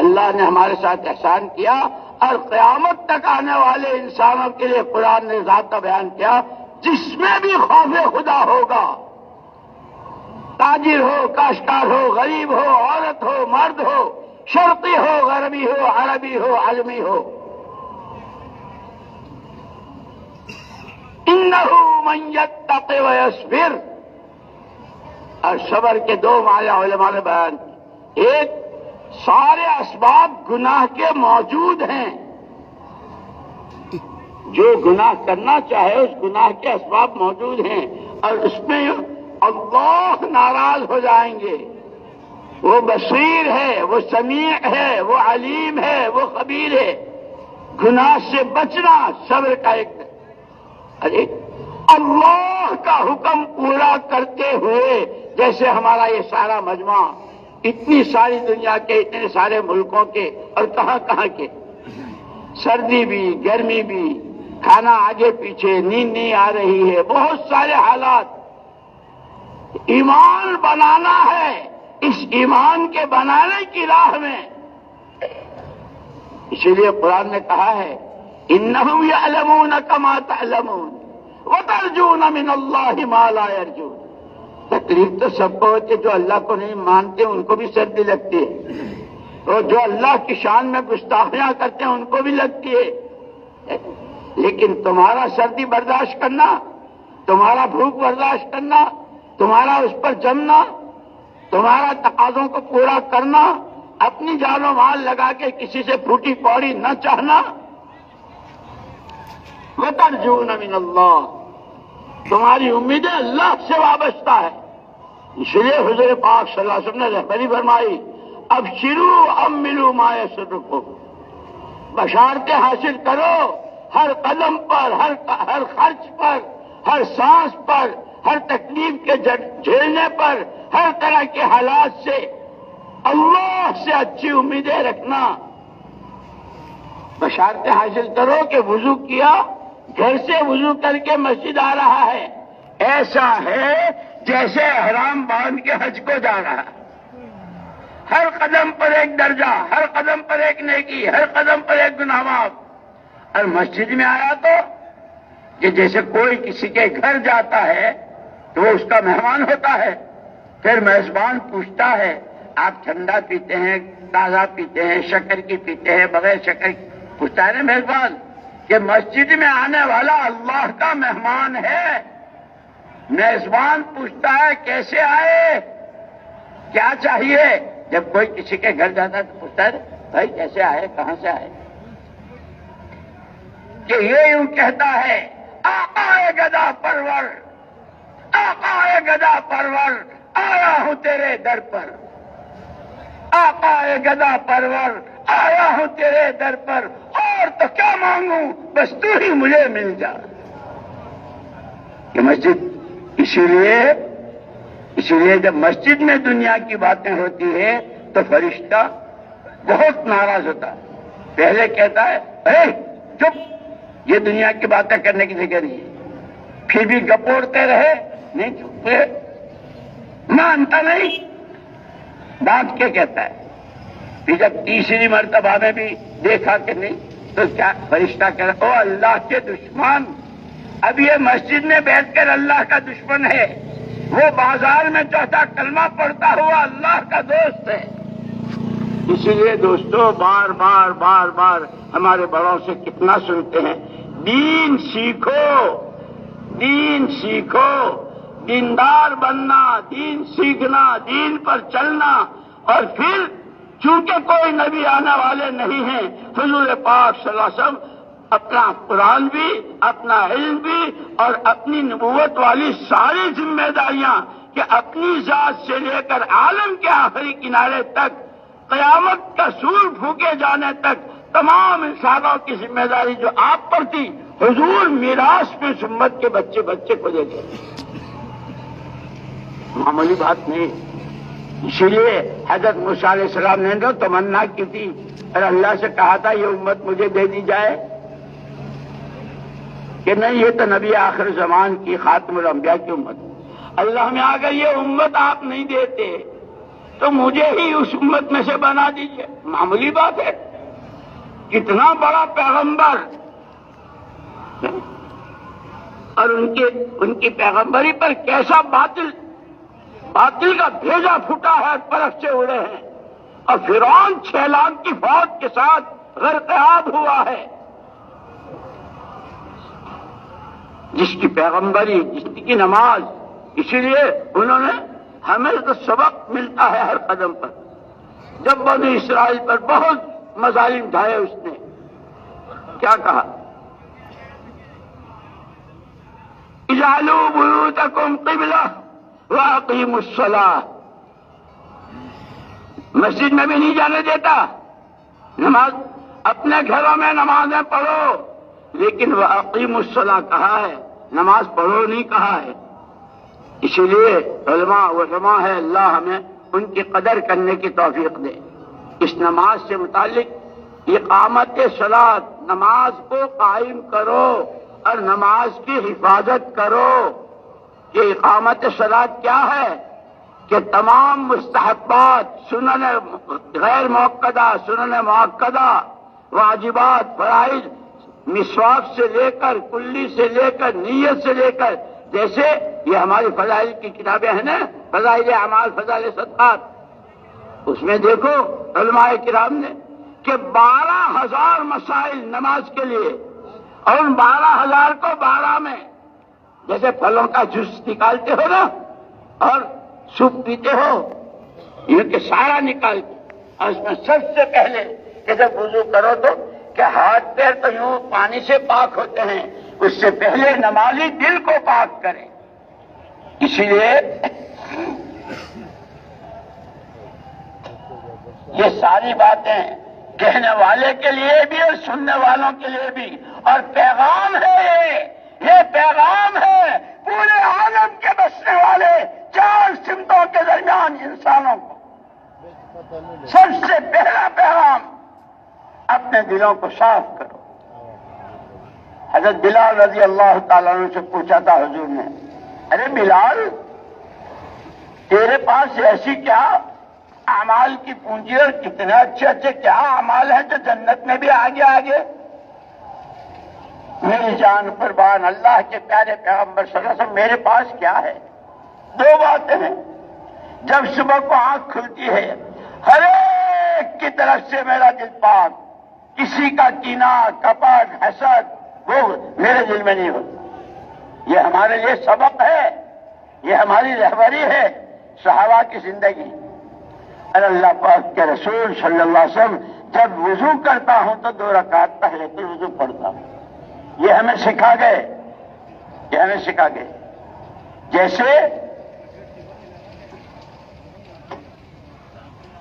اللہ نے ہمارے ساتھ احسان کیا، اور قیامت تک آنے والے انسانوں کے لیے قرآن نے ذات بیان کیا، جس میں بھی خوف خدا ہوگا، تاجر ہو، کاشتکار ہو، غریب ہو، عورت ہو، مرد ہو، شرقی ہو، غربی ہو، عربی ہو، عالمی ہو، انہ من یتق ویصبر۔ اور صبر کے دو معنی علماء نے بیان کی، ایک سارے اسباب گناہ کے موجود ہیں، جو گناہ کرنا چاہے اس گناہ کے اسباب موجود ہیں، اور اس میں اللہ ناراض ہو جائیں گے۔ وہ بصیر ہے، وہ سمیع ہے، وہ علیم ہے، وہ خبیر ہے۔ گناہ سے بچنا صبر کا ایک، ارے اللہ کا حکم پورا کرتے ہوئے، جیسے ہمارا یہ سارا مجمع، اتنی ساری دنیا کے، اتنے سارے ملکوں کے، اور کہاں کہاں کے، سردی بھی، گرمی بھی، کھانا آگے پیچھے، نیند نہیں آ رہی ہے، بہت سارے حالات۔ ایمان بنانا ہے، اس ایمان کے بنانے کی راہ میں، اسی لیے قرآن نے کہا ہے انہم یعلمون کما تعلمون وترجون من اللہ ما لا یرجون۔ تکلیف تو سب کو ہوتی ہے، جو اللہ کو نہیں مانتے ان کو بھی سردی لگتی ہے، اور جو اللہ کی شان میں گستاخیاں کرتے ہیں ان کو بھی لگتی ہے، لیکن تمہارا سردی برداشت کرنا، تمہارا بھوک برداشت کرنا، تمہارا اس پر جمنا، تمہارا تقاضوں کو پورا کرنا، اپنی جان و مال لگا کے کسی سے پھوٹی پوڑی نہ چاہنا، وترجون من اللہ، تمہاری امیدیں اللہ سے وابستہ ہے۔ اس لیے حضور پاک صلی اللہ علیہ وسلم نے رہبری فرمائی، ابشروا املوا ما یسرکم، بشارتیں حاصل کرو، ہر قدم پر، ہر خرچ پر، ہر سانس پر، ہر تکلیف کے جھیلنے پر، ہر طرح کے حالات سے اللہ سے اچھی امیدیں رکھنا۔ بشارتیں حاصل کرو کہ وضو کیا، گھر سے وضو کر کے مسجد آ رہا ہے، ایسا ہے جیسے احرام باندھ کے حج کو جا رہا ہے، ہر قدم پر ایک درجہ، ہر قدم پر ایک نیکی، ہر قدم پر ایک گناہ معاف۔ اور مسجد میں آیا تو کہ جیسے کوئی کسی کے گھر جاتا ہے تو وہ اس کا مہمان ہوتا ہے، پھر میزبان پوچھتا ہے آپ ٹھنڈا پیتے ہیں، تازہ پیتے ہیں، شکر کی پیتے ہیں، بغیر شکر کی؟ پوچھتا ہے نا میزبان کہ مسجد میں آنے والا اللہ کا مہمان ہے، میزبان پوچھتا ہے کیسے آئے، کیا چاہیے؟ جب کوئی کسی کے گھر جاتا ہے تو پوچھتا ہے بھائی کیسے آئے، کہاں سے آئے؟ کہ یہ یوں کہتا ہے آقا گدا پرور، آقا گدا پرور آیا ہوں تیرے در پر، آقا گدا پرور آیا ہوں تیرے در پر، اور تو کیا مانگوں بس تو ہی مجھے مل جا۔ کہ مسجد اسی لیے جب مسجد میں دنیا کی باتیں ہوتی ہے تو فرشتہ بہت ناراض ہوتا ہے، پہلے کہتا ہے اے چپ، یہ دنیا کی باتیں کرنے کی جگہ نہیں ہے، پھر بھی گپوڑتے رہے، نہیں چھپے، مانتا نہیں، ڈانٹ کے کہتا ہے۔ پھر جب تیسری مرتبہ میں بھی دیکھا کہ نہیں تو کیا فرشتہ کہہ رہا، او اللہ کے دشمن، اب یہ مسجد میں بیٹھ کر اللہ کا دشمن ہے، وہ بازار میں چوتھا کلمہ پڑھتا ہوا اللہ کا دوست ہے۔ اسی لیے دوستو بار بار بار بار ہمارے بڑوں سے کتنا سنتے ہیں، دین سیکھو، دین سیکھو، دیندار بننا، دین سیکھنا، دین پر چلنا۔ اور پھر چونکہ کوئی نبی آنے والے نہیں ہیں، حضور پاک صلی اللہ علیہ وسلم اپنا قرآن بھی، اپنا علم بھی اور اپنی نبوت والی ساری ذمہ داریاں کہ اپنی ذات سے لے کر عالم کے آخری کنارے تک، قیامت کا سور پھونکے جانے تک تمام انسانوں کی ذمہ داری جو آپ پر تھی، حضور میراث میں امت کے بچے بچے کو دے دیں۔ معمولی بات نہیں۔ اسی لیے حضرت موسیٰ علیہ السلام نے تو تمنا کی تھی اور اللہ سے کہا تھا یہ امت مجھے دے دی جائے، کہ نہیں یہ تو نبی آخر زمان کی خاتم الانبیاء کی امت، اللہ میں اگر یہ امت آپ نہیں دیتے تو مجھے ہی اس امت میں سے بنا دیجیے۔ معمولی بات ہے، کتنا بڑا پیغمبر، اور ان کی پیغمبری پر کیسا باطل کا بھیجا پھوٹا ہے، طرف سے اڑے ہیں، اور فرعون 6 لاکھ کی فوج کے ساتھ غرقاب ہوا ہے۔ جس کی پیغمبری، جس کی نماز، اسی لیے انہوں نے ہمیں تو سبق ملتا ہے ہر قدم پر۔ جب بنی اسرائیل پر بہت مظالم ڈھائے اس نے کیا کہا، اجعلوا بیوتکم قبلہ واقیموا الصلاۃ، مسجد میں بھی نہیں جانے دیتا، نماز اپنے گھروں میں نمازیں پڑھو، لیکن واقیموا الصلاۃ کہا ہے، نماز پڑھو نہیں کہا ہے۔ اسی لیے علماء ہے، اللہ ہمیں ان کی قدر کرنے کی توفیق دے۔ اس نماز سے متعلق اقامت صلاۃ، نماز کو قائم کرو اور نماز کی حفاظت کرو۔ یہ اقامت صلاۃ کیا ہے کہ تمام مستحبات، سنن غیر مؤکدہ، سنن مؤکدہ، واجبات، فرائض، مسواک سے لے کر، کلی سے لے کر، نیت سے لے کر، جیسے یہ ہماری فضائل کی کتابیں ہیں نا، فضائل اعمال، فضائل صدقات، اس میں دیکھو علماء کرام نے کہ 12,000 مسائل نماز کے لیے، اور ان 12,000 کو 12 میں، جیسے پھلوں کا جوس نکالتے ہو نا اور سوپ پیتے ہو، یہ کہ سارا نکال کے، اور اس میں سب سے پہلے جیسے وضو کرو تو کہ ہاتھ پیر تو یوں پانی سے پاک ہوتے ہیں، اس سے پہلے نمازی دل کو پاک کرے۔ اسی لیے یہ ساری باتیں کہنے والے کے لیے بھی اور سننے والوں کے لیے بھی، اور پیغام ہے، یہ پیغام ہے پورے عالم کے بسنے والے 4 سمتوں کے درمیان انسانوں کو۔ سب سے پہلا پیغام، اپنے دلوں کو صاف کرو۔ حضرت بلال رضی اللہ تعالیٰ عنہ سے پوچھا تھا حضور نے، ارے بلال تیرے پاس ایسی کیا اعمال کی پونجی اور کتنے اچھے اچھے کیا اعمال ہیں جو جنت میں بھی آگے آگے. میری جان قربان اللہ کے پیارے پیغمبر صلی اللہ علیہ وسلم میرے پاس کیا ہے؟ دو باتیں ہیں. جب صبح کو آنکھ کھلتی ہے ہر ایک کی طرف سے میرا دل پاک، کسی کا کینہ کپٹ حسد وہ میرے دل میں نہیں ہوتا. یہ ہمارے لیے سبق ہے، یہ ہماری رہبری ہے صحابہ کی زندگی. اور اللہ پاک کے رسول صلی اللہ علیہ وسلم جب وضو کرتا ہوں تو 2 رکعت پہلے تو وضو پڑھتا ہوں. یہ ہمیں سکھا گئے، یہ ہمیں سکھا گئے. جیسے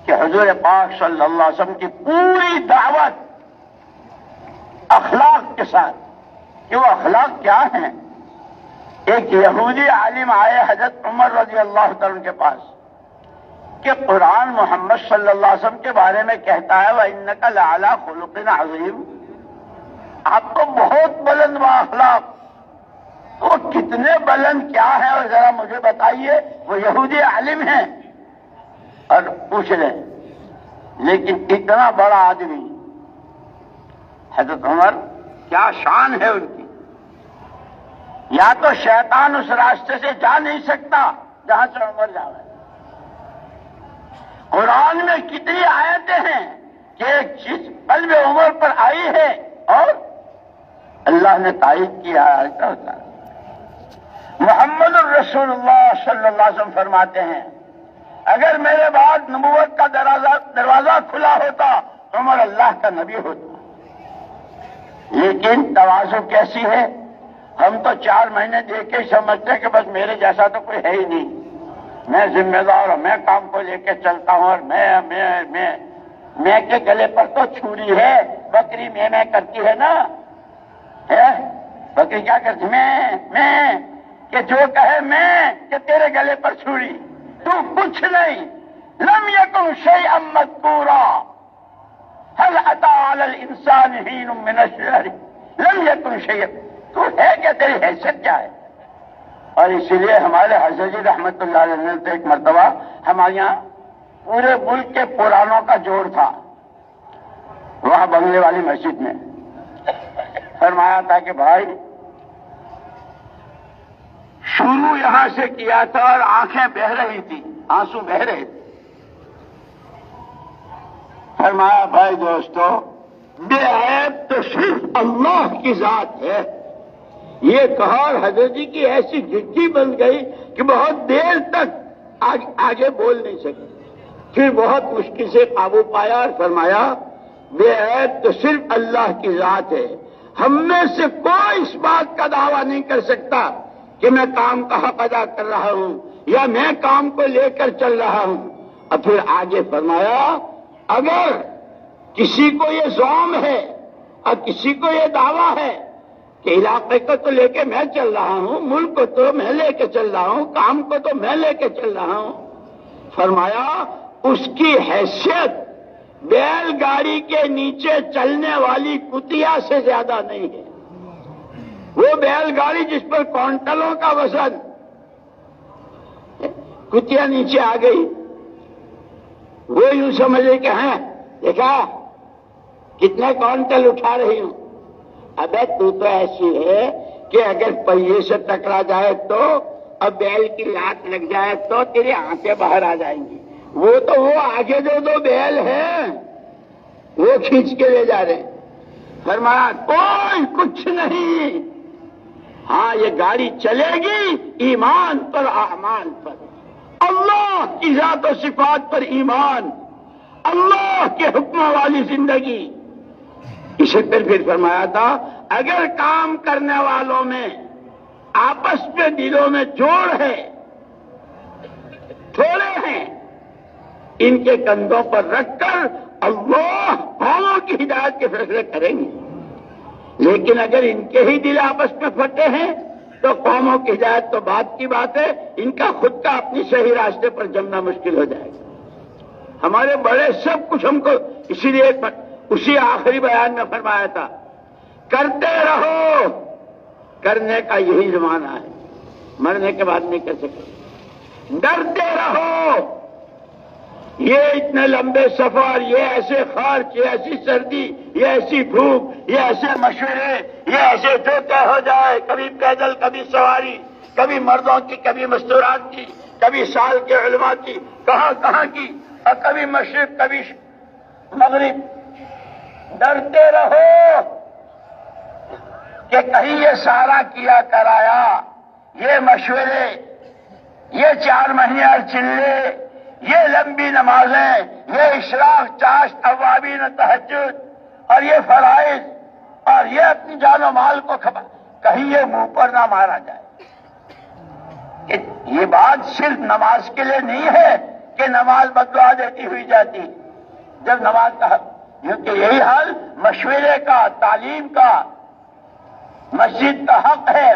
کہ حضور پاک صلی اللہ علیہ وسلم کی پوری دعوت اخلاق کے ساتھ، کہ وہ اخلاق کیا ہیں. ایک یہودی عالم آئے حضرت عمر رضی اللہ تعالیٰ عنہ کے پاس کہ قرآن محمد صلی اللہ علیہ وسلم کے بارے میں کہتا ہے وَإِنَّكَ لَعَلَىٰ خُلُقٍ عَظِيمٍ، آپ کو بہت بلند و اخلاق. وہ کتنے بلند کیا ہے اور ذرا مجھے بتائیے. وہ یہودی عالم ہیں اور پوچھ لیں، لیکن اتنا بڑا آدمی حضرت عمر کیا شان ہے ان کی. یا تو شیطان اس راستے سے جا نہیں سکتا جہاں سے عمر جا رہا ہے. قرآن میں کتنی آیتیں ہیں کہ ایک چیز قلب عمر پر آئی ہے اور اللہ نے تائید کیا ہے. محمد الرسول اللہ صلی اللہ علیہ وسلم فرماتے ہیں اگر میرے بعد نبوت کا دروازہ کھلا ہوتا عمر اللہ کا نبی ہوتا. لیکن تواضع کیسی ہے، ہم تو 4 مہینے دیکھ کے سمجھتے کہ بس میرے جیسا تو کوئی ہے ہی نہیں، میں ذمہ دار ہوں، میں کام کو لے کے چلتا ہوں، اور میں کے گلے پر تو چھری ہے. بکری میں کرتی ہے نا، بکری کیا کرتی؟ میں کہ جو کہے میں کہ تیرے گلے پر چھری، تو کچھ نہیں. لم یکن شیئا مذکورا هل اتى على الانسان حين من الشهر لم یکن شیئا. تو ہے کیا، تیری حیثیت کیا ہے؟ اور اسی لیے ہمارے حضرت جی رحمت اللہ علیہ نے تو ایک مرتبہ ہمارے یہاں پورے ملک کے پرانوں کا جوڑ تھا وہاں بنگلے والی مسجد میں. فرمایا تھا کہ بھائی شروع یہاں سے کیا تھا اور آنکھیں بہہ رہی تھی، آنسو بہہ رہے تھے. فرمایا بھائی دوستو بے عیب تو صرف اللہ کی ذات ہے. یہ کہا اور حضرت جی کی ایسی جھٹی بن گئی کہ بہت دیر تک آگے بول نہیں سکے. پھر بہت مشکل سے قابو پایا اور فرمایا بے عیب تو صرف اللہ کی ذات ہے. ہم میں سے کوئی اس بات کا دعویٰ نہیں کر سکتا کہ میں کام کا حق ادا کر رہا ہوں یا میں کام کو لے کر چل رہا ہوں. اور پھر آگے فرمایا اگر کسی کو یہ زعم ہے اور کسی کو یہ دعویٰ ہے کہ علاقے کو تو لے کے میں چل رہا ہوں، ملک کو تو میں لے کے چل رہا ہوں، کام کو تو میں لے کے چل رہا ہوں، فرمایا اس کی حیثیت بیل گاڑی کے نیچے چلنے والی کتیا سے زیادہ نہیں ہے. وہ بیل گاڑی جس پر کونٹلوں کا وزن، کتیا نیچے آ گئی، وہ یوں سمجھے کہ ہیں دیکھا کتنے کونٹل اٹھا رہی ہوں. ابے تو ایسی ہے کہ اگر پہیے سے ٹکرا جائے تو اور بیل کی لات لگ جائے تو تیری آنکھیں باہر آ جائیں گی. وہ تو وہ آگے جو بیل ہیں وہ کھینچ کے لے جا رہے ہیں. فرمایا کوئی کچھ نہیں، ہاں یہ گاڑی چلے گی ایمان پر اعمال پر، اللہ کی ذات و صفات پر ایمان، اللہ کے حکموں والی زندگی. اسے پھر فرمایا تھا اگر کام کرنے والوں میں آپس میں دلوں میں جوڑ ہے، تھوڑے ہیں، ان کے کندھوں پر رکھ کر اللہ قوموں کی ہدایت کے فیصلے کریں گے. لیکن اگر ان کے ہی دل آپس میں پھٹے ہیں تو قوموں کی ہدایت تو بات کی بات ہے، ان کا خود کا اپنی صحیح راستے پر جمنا مشکل ہو جائے گا. ہمارے بڑے سب کچھ ہم کو اسی لیے اسی آخری بیان میں فرمایا تھا کرتے رہو. کرنے کا یہی زمانہ ہے، مرنے کے بعد نہیں کر سکتے. ڈرتے رہو. یہ اتنے لمبے سفر، یہ ایسے خرچ، یہ ایسی سردی، یہ ایسی بھوک، یہ ایسے مشورے، یہ ایسے دھوکے ہو جائے، کبھی پیدل، کبھی سواری، کبھی مردوں کی، کبھی مستورات کی، کبھی سال کے علماء کی، کہاں کہاں کی، اور کبھی مشرق، کبھی مغرب. ڈرتے رہو کہ کہیں یہ سارا کیا کرایا، یہ مشورے، یہ 4 مہینے اور چلے، یہ لمبی نمازیں، یہ اشراق، چاشت، اوابین، تہجد، اور یہ فرائض، اور یہ اپنی جان و مال کو کہیں یہ منہ پر نہ مارا جائے. یہ بات صرف نماز کے لیے نہیں ہے کہ نماز بددعا دیتی ہوئی جاتی جب نماز کا حق، کیونکہ یہی حال مشورے کا، تعلیم کا، مسجد کا حق ہے،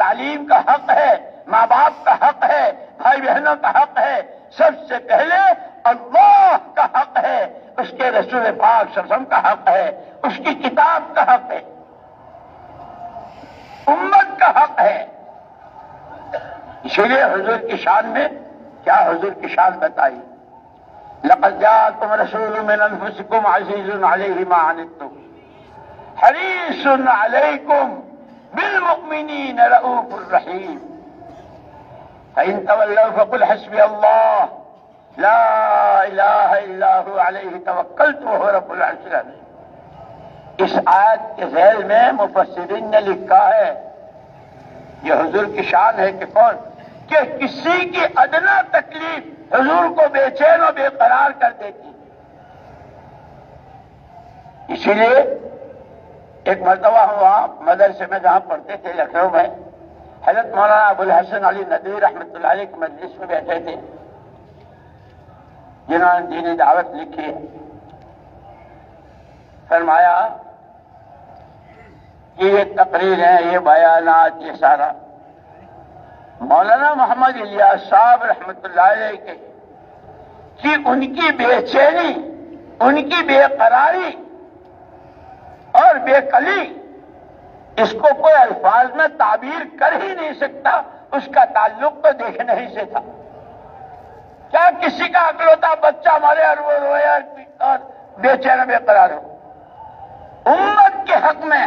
تعلیم کا حق ہے، ماں باپ کا حق ہے، بھائی بہنوں کا حق ہے، سب سے پہلے اللہ کا حق ہے، اس کے رسول پاک صلی اللہ علیہ وسلم کا حق ہے، اس کی کتاب کا حق ہے، امت کا حق ہے. اسی لیے حضور کی شان میں کیا حضور کی شان بتائی؟ لقد جاءکم رسول من انفسکم عزیز علیہ ما عنتم حریص علیکم بالمؤمنین رؤوف الرحیم فإن تولوا فقل حسبی اللہ لا الہ الا هو علیہ توکلت وهو رب العرش العظیم. اس آیت کے ذیل میں مفسرین نے لکھا ہے، یہ حضور کی شان ہے کہ کون، کہ کسی کی ادنا تکلیف حضور کو بے چین و بے قرار کر دیتی. اسی لیے ایک مرتبہ ہم وہاں مدرسے میں جہاں پڑھتے تھے لکھنؤ میں، حضرت مولانا ابو الحسن علی ندوی رحمۃ اللہ علیہ کی مجلس میں بیٹھے تھے، جنہوں نے دینی دعوت لکھی. فرمایا کہ یہ تقریریں، یہ بیانات، یہ سارا مولانا محمد الیاس صاحب رحمۃ اللہ علیہ کی ان کی بے چینی، ان کی بے قراری اور بے قلی، اس کو کوئی الفاظ میں تعبیر کر ہی نہیں سکتا. اس کا تعلق تو دیکھنے ہی سے تھا. کیا کسی کا اکلوتا بچہ مرے اور وہ روئے اور بے چین بے قرار ہو؟ امت کے حق میں،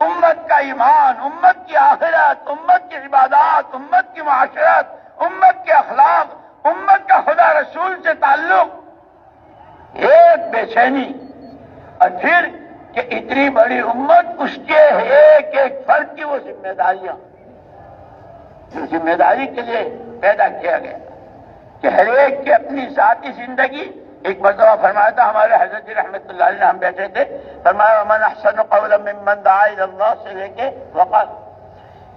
امت کا ایمان، امت کی آخرت، امت کی عبادات، امت کی معاشرت، امت کے اخلاق، امت کا خدا رسول سے تعلق، ایک بے چینی. اور پھر کہ اتنی بڑی امت، اس کے ایک ایک فرد کی وہ ذمہ داریاں، جو ذمہ داری کے لیے پیدا کیا گیا کہ ہر ایک کی اپنی ذاتی زندگی. ایک مرتبہ فرمایا تھا ہمارے حضرت رحمۃ اللہ علیہ، ہم بیٹھے تھے، فرمایا ومن احسن قولا ممن دعا الی اللہ سے لے کے وقال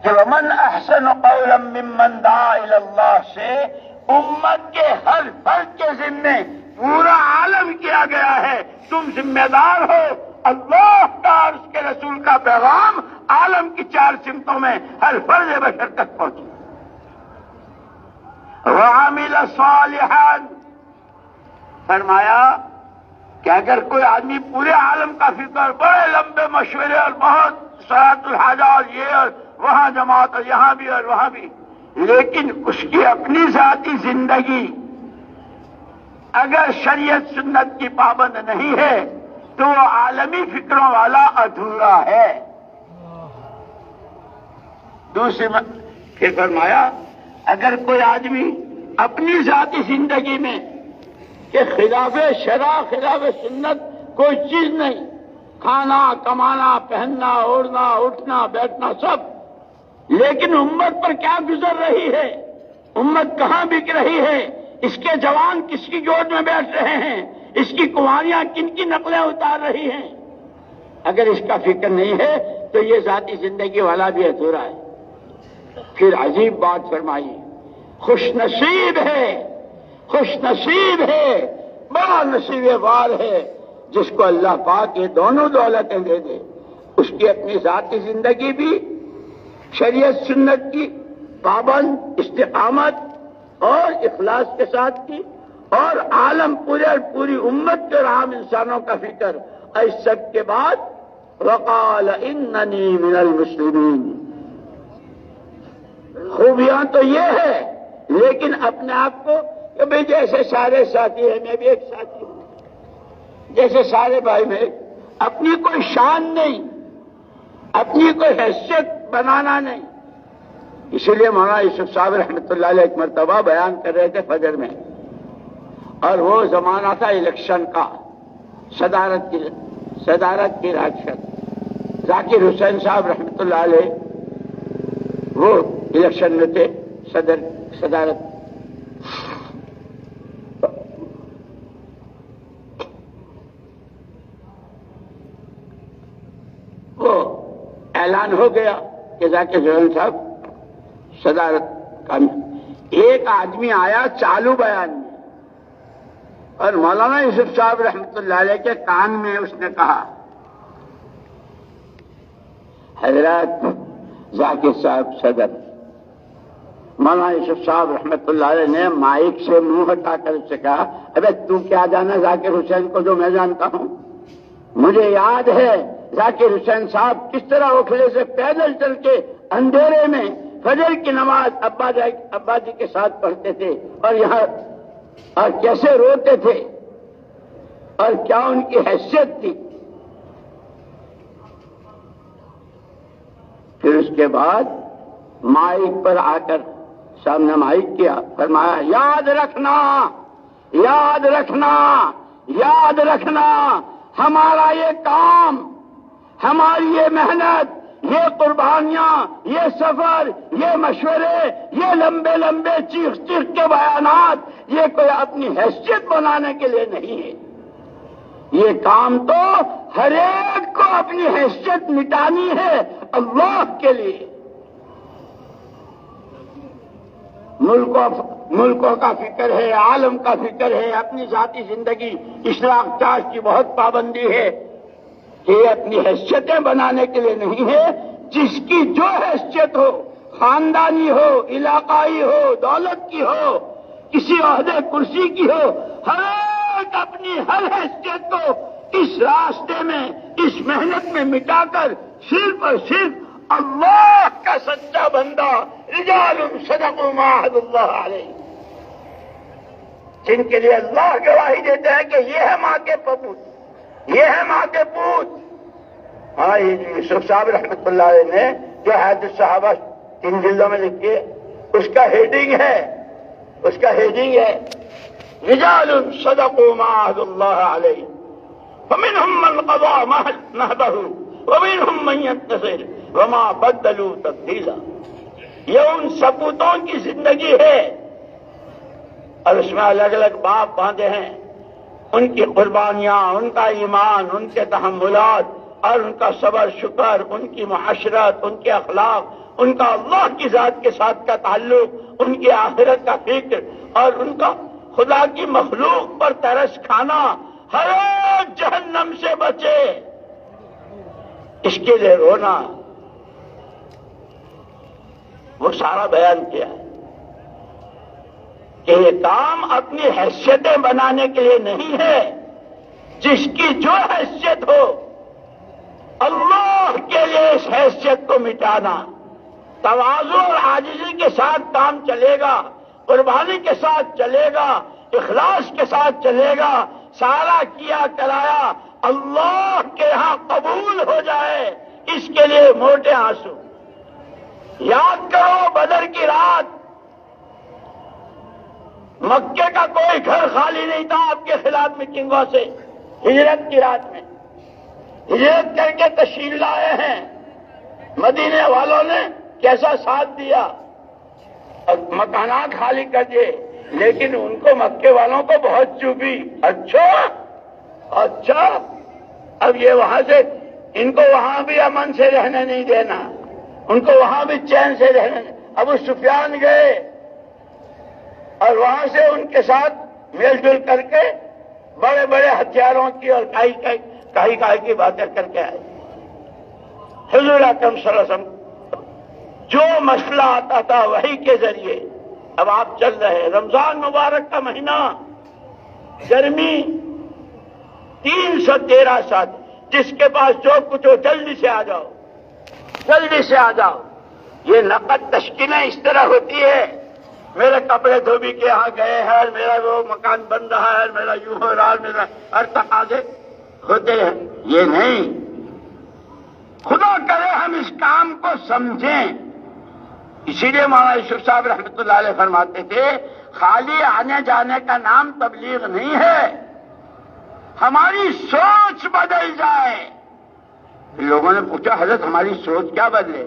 کہ ومن احسن قولا ممن دعا الی اللہ سے امت کے ہر فرد کے ذمے پورا عالم کیا گیا ہے. تم ذمہ دار ہو اللہ کا اور اس کے رسول کا پیغام عالم کی 4 سمتوں میں ہر فرد بشر تک پہنچے. وعمل صالحا، فرمایا کہ اگر کوئی آدمی پورے عالم کا فکر، بڑے لمبے مشورے اور بہت صلاۃ الحاجہ اور یہ اور وہاں جماعت اور یہاں بھی اور وہاں بھی، لیکن اس کی اپنی ذاتی زندگی اگر شریعت سنت کی پابند نہیں ہے تو وہ عالمی فکروں والا ادھورا ہے. دوسری پھر فرمایا اگر کوئی آدمی اپنی ذاتی زندگی میں کہ خلاف شرع، خلاف سنت کوئی چیز نہیں، کھانا، کمانا، پہننا، اوڑھنا، اٹھنا، بیٹھنا سب، لیکن امت پر کیا گزر رہی ہے، امت کہاں بک رہی ہے، اس کے جوان کس کی گود میں بیٹھ رہے ہیں، اس کی کنواریاں کن کی نقلیں اتار رہی ہیں، اگر اس کا فکر نہیں ہے تو یہ ذاتی زندگی والا بھی ادھورا ہے. پھر عجیب بات فرمائی، خوش نصیب ہے، خوش نصیب ہے، بڑا نصیب وار ہے جس کو اللہ پاک یہ دونوں دولتیں دے دے، اس کی اپنی ذاتی زندگی بھی شریعت سنت کی پابند، استقامت اور اخلاص کے ساتھ کی، اور عالم پورے اور پوری امت کے اور عام انسانوں کا فکر. اور اس سب کے بعد وقال اننی من المسلمین. خوبیاں تو یہ ہے لیکن اپنے آپ کو کہ بھئی جیسے سارے ساتھی ہیں میں بھی ایک ساتھی ہوں، جیسے سارے بھائی میں، اپنی کوئی شان نہیں، اپنی کوئی حیثیت بنانا نہیں۔ اسی لیے مولانا یوسف صاحب رحمۃ اللہ علیہ ایک مرتبہ بیان کر رہے تھے فجر میں، اور وہ زمانہ تھا الیکشن کا، صدارت کی راجشت۔ ذاکر حسین صاحب رحمۃ اللہ علیہ وہ الیکشن میں تھے، صدارت۔ وہ اعلان ہو گیا کہ ذاکر حسین صاحب صدارت کا۔ ایک آدمی آیا چالو بیان میں، اور مولانا یوسف صاحب رحمۃ اللہ علیہ کے کان میں اس نے کہا، حضرات ذاکر صاحب صدر۔ مولانا یوسف صاحب رحمۃ اللہ علیہ نے مائک سے منہ ہٹا کر اس سے کہا، ابے تو کیا جانا ذاکر حسین کو جو میں جانتا ہوں؟ مجھے یاد ہے ذاکر حسین صاحب کس طرح اوکھلے سے پیدل چل کے اندھیرے میں فجر کی نماز ابا جی کے ساتھ پڑھتے تھے، اور کیسے روتے تھے، اور کیا ان کی حیثیت تھی۔ پھر اس کے بعد مائک پر آ کر سامنے مائک کیا، فرمایا، یاد رکھنا، یاد رکھنا، یاد رکھنا، ہمارا یہ کام، ہماری یہ محنت، یہ قربانیاں، یہ سفر، یہ مشورے، یہ لمبے لمبے چیخ چیخ کے بیانات، یہ کوئی اپنی حیثیت بنانے کے لیے نہیں ہے۔ یہ کام تو ہر ایک کو اپنی حیثیت مٹانی ہے اللہ کے لیے۔ ملکوں کا فکر ہے، عالم کا فکر ہے، اپنی ذاتی زندگی اشراق چاش کی بہت پابندی ہے کہ یہ اپنی حیثیتیں بنانے کے لیے نہیں ہے۔ جس کی جو حیثیت ہو، خاندانی ہو، علاقائی ہو، دولت کی ہو، کسی عہدے کرسی کی ہو، ہر ایک اپنی ہر حیثیت کو اس راستے میں، اس محنت میں مٹا کر صرف اور صرف اللہ کا سچا بندہ، رجال صدقوا ما عاهدوا اللہ علیہ، جن کے لیے اللہ گواہی دیتا ہے کہ یہ ہے ماں کے پوت، یہ ہے ماں کے پوت۔ ہاں یوسف صاحب رحمۃ اللہ علیہ نے جو حیات الصحابہ 3 جلدوں میں لکھی ہے، اس کا ہیڈنگ ہے رجال صدقوا ما عاهدوا اللہ علیہ فمنهم من قضى نحبه ومنهم من ينتصر وما بدلوا تبدیلا۔ یہ ان سپوتوں کی زندگی ہے، اور اس میں الگ الگ باب باندھے ہیں، ان کی قربانیاں، ان کا ایمان، ان کے تحملات، اور ان کا صبر شکر، ان کی معاشرت، ان کے اخلاق، ان کا اللہ کی ذات کے ساتھ کا تعلق، ان کی آخرت کا فکر، اور ان کا خدا کی مخلوق پر ترس کھانا، ہر ایک جہنم سے بچے، اس کے لیے رونا، وہ سارا بیان کیا ہے کہ یہ کام اپنی حیثیتیں بنانے کے لیے نہیں ہے۔ جس کی جو حیثیت ہو، اللہ کے لیے اس حیثیت کو مٹانا، تواضع اور عاجزی کے ساتھ کام چلے گا، قربانی کے ساتھ چلے گا، اخلاص کے ساتھ چلے گا، سارا کیا کرایا اللہ کے ہاں قبول ہو جائے، اس کے لیے موٹے آنسو۔ یاد کرو بدر کی رات، مکے کا کوئی گھر خالی نہیں تھا آپ کے خلاف میٹنگوں سے۔ ہجرت کی رات میں ہجرت کر کے تشریف لائے ہیں، مدینے والوں نے کیسا ساتھ دیا اور مکانات خالی کر دیے، لیکن ان کو مکے والوں کو بہت چوبی۔ اچھا اب یہ وہاں سے ان کو وہاں بھی امن سے رہنے نہیں دینا، ان کو وہاں بھی چین سے رہنے۔ ابو سفیان گئے اور وہاں سے ان کے ساتھ میل جل کر کے بڑے بڑے ہتھیاروں کی اور کائی کی باتیں کر کے آئے۔ حضور اکرم صلی اللہ علیہ وسلم جو مسئلہ آتا تھا وحی کے ذریعے، اب آپ چل رہے ہیں، رمضان مبارک کا مہینہ، گرمی، 313 ساتھ، جس کے پاس جو کچھ ہو جلدی سے آ جاؤ، جلدی سے آ جاؤ۔ یہ نقد تشکیلیں اس طرح ہوتی ہے، میرے کپڑے دھوبی کے یہاں گئے ہیں، میرا وہ مکان بن رہا ہے، میرا یوں ہو رہا ہے، میرا ہر تقاضے ہوتے ہیں. یہ نہیں، خدا کرے ہم اس کام کو سمجھیں. اسی لیے مولانا یوسف صاحب رحمۃ اللہ علیہ فرماتے تھے خالی آنے جانے کا نام تبلیغ نہیں ہے، ہماری سوچ بدل جائے. لوگوں نے پوچھا حضرت ہماری سوچ کیا بدلے؟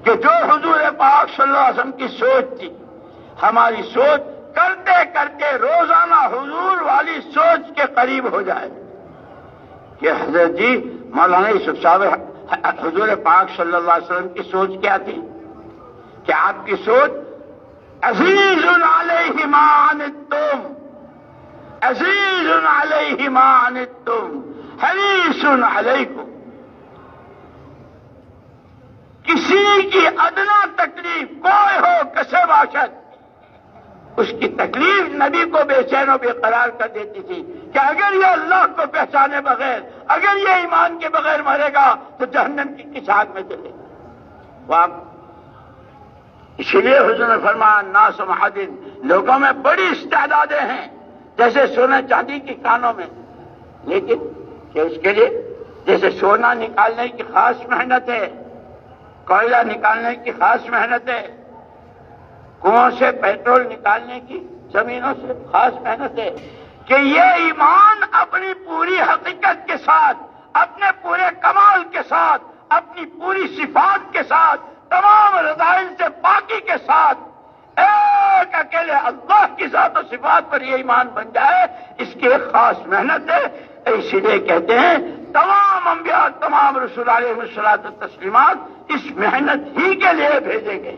کہ جو حضور پاک صلی اللہ علیہ وسلم کی سوچ تھی، ہماری سوچ کرتے کرتے روزانہ حضور والی سوچ کے قریب ہو جائے. کہ حضرت جی مولانا یوسف صاحب حضور پاک صلی اللہ علیہ وسلم کی سوچ کیا تھی؟ کہ آپ کی سوچ عزیز علیہ ما عنتم، عزیز علیہ ما عنتم حریص علیکم. کسی کی ادنا تکلیف کوئی ہو کسے باشد، اس کی تکلیف نبی کو بے چین و بے قرار کر دیتی تھی کہ اگر یہ اللہ کو پہچانے بغیر، اگر یہ ایمان کے بغیر مرے گا تو جہنم کی کس آگ میں چلے گا. اسی لیے حضور نے فرمایا الناس معدن، لوگوں میں بڑی استعدادیں ہیں جیسے سونے چاندی کی کانوں میں، لیکن کہ اس کے لیے جیسے سونا نکالنے کی خاص محنت ہے، کوئلہ نکالنے کی خاص محنت ہے، کنووں سے پیٹرول نکالنے کی زمینوں سے خاص محنت ہے، کہ یہ ایمان اپنی پوری حقیقت کے ساتھ، اپنے پورے کمال کے ساتھ، اپنی پوری صفات کے ساتھ، تمام رذائل سے پاکی کے ساتھ ایک اکیلے اللہ کی ذات و صفات پر یہ ایمان بن جائے، اس کی ایک خاص محنت ہے. اسی لیے کہتے ہیں تمام انبیاء، تمام رسول علیہ الصلوۃ والتسلیمات اس محنت ہی کے لیے بھیجے گئے.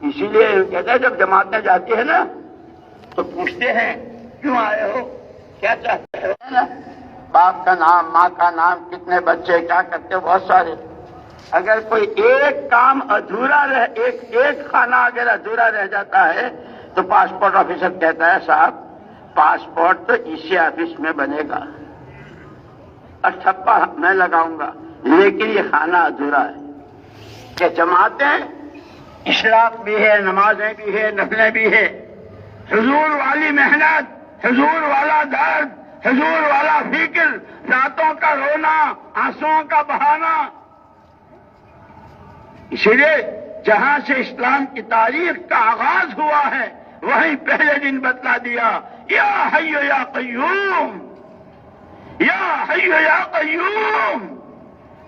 اسی لیے کہتے ہیں جب جماعتیں جاتی ہیں نا تو پوچھتے ہیں کیوں آئے ہو، کیا چاہتے ہو نا، باپ کا نام، ماں کا نام، کتنے بچے، کیا کرتے ہو، بہت سارے. اگر کوئی ایک کام ادھورا ایک خانہ اگر ادھورا رہ جاتا ہے تو پاسپورٹ آفیسر کہتا ہے صاحب پاسپورٹ تو اسی آفس میں بنے گا اور ٹھپا میں لگاؤں گا، لیکن یہ خانہ ادھورا ہے. کہ جماعتیں اشراق بھی ہے، نمازیں بھی ہے، نفلیں بھی ہے، حضور والی محنت، حضور والا درد، حضور والا فکر، راتوں کا رونا، آنسوؤں کا بہانا. اسی لیے جہاں سے اسلام کی تاریخ کا آغاز ہوا ہے وہیں پہلے دن بتلا دیا یا حی یا قیوم، یا حی یا قیوم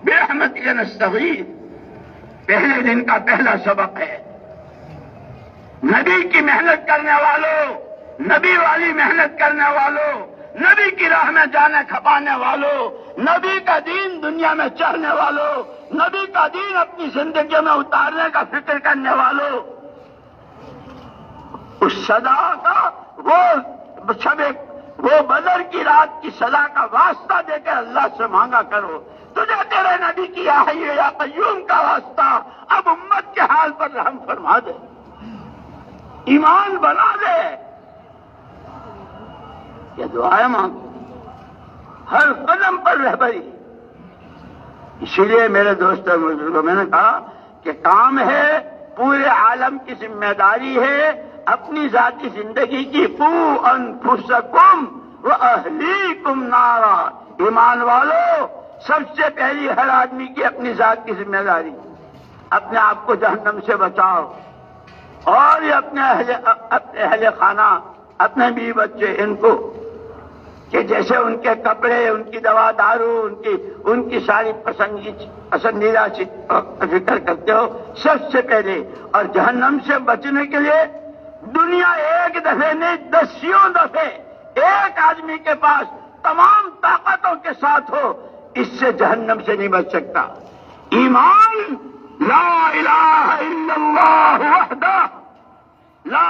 برحمتک نستغیث. پہلے دن کا پہلا سبق ہے. نبی کی محنت کرنے والوں، نبی والی محنت کرنے والوں، نبی کی راہ میں جانے کھپانے والوں، نبی کا دین دنیا میں چڑھنے والوں، نبی کا دین اپنی زندگی میں اتارنے کا فکر کرنے والوں، اس صدا کا وہ بدر کی رات کی صدا کا واسطہ دے کے اللہ سے مانگا کرو. تجھے تیرے نبی کی یا حی یا قیوم کا واسطہ، اب امت کے حال پر رحم فرما دے، ایمان بنا دے. یہ دعائیں مانگو، ہر قدم پر رہبری. اسی لیے میرے دوستوں بزرگوں میں نے کہا کہ کام ہے، پورے عالم کی ذمہ داری ہے اپنی ذاتی زندگی کی. قوا انفسکم واہلیکم نارا. ایمان والو، سب سے پہلی ہر آدمی کی اپنی ذات کی ذمہ داری، اپنے آپ کو جہنم سے بچاؤ، اور یہ اپنے اہل خانہ، اپنے بیوی بچے، ان کو کہ جیسے ان کے کپڑے، ان کی دوا دارو، ان کی ساری پسندیدہ فکر کرتے ہو سب سے پہلے. اور جہنم سے بچنے کے لیے دنیا ایک دفعہ نہیں، دسیوں دفعے ایک آدمی کے پاس تمام طاقتوں کے ساتھ ہو، اس سے جہنم سے نہیں بچ سکتا. ایمان لا الہ الا اللہ وحدہ لا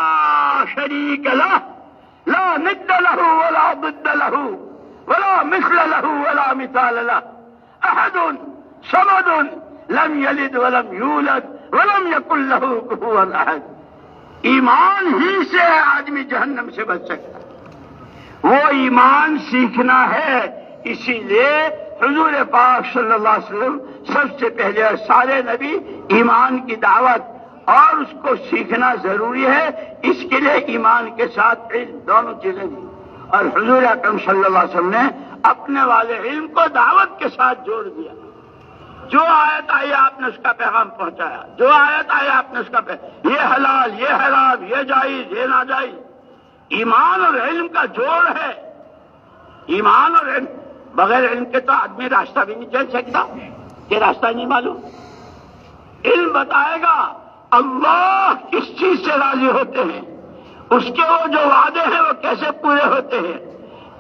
شریک لہ لا ند له ولا ضد له ولا مثل له ولا مثال له احد صمد لم يلد ولم يولد ولم يكن له كفوا احد. ایمان ہی سے آدمی جہنم سے بچ سکتا ہے. وہ ایمان سیکھنا ہے. اسی لیے حضور پاک صلی اللہ علیہ وسلم سب سے پہلے سارے نبی ایمان کی دعوت اور اس کو سیکھنا ضروری ہے. اس کے لیے ایمان کے ساتھ علم دونوں چیزیں دی. اور حضور اکرم صلی اللہ علیہ وسلم نے اپنے والے علم کو دعوت کے ساتھ جوڑ دیا. جو آیت آئی آپ نے اس کا پیغام پہنچایا, جو آیت آئی آپ نے اس کا پیغام, یہ حلال, یہ حرام, یہ جائز, یہ ناجائز. ایمان اور علم کا جوڑ ہے. ایمان اور علم, بغیر علم کے تو آدمی راستہ بھی نہیں چل سکتا, کہ راستہ نہیں معلوم. علم بتائے گا اللہ کس چیز سے راضی ہوتے ہیں, اس کے وہ جو وعدے ہیں وہ کیسے پورے ہوتے ہیں,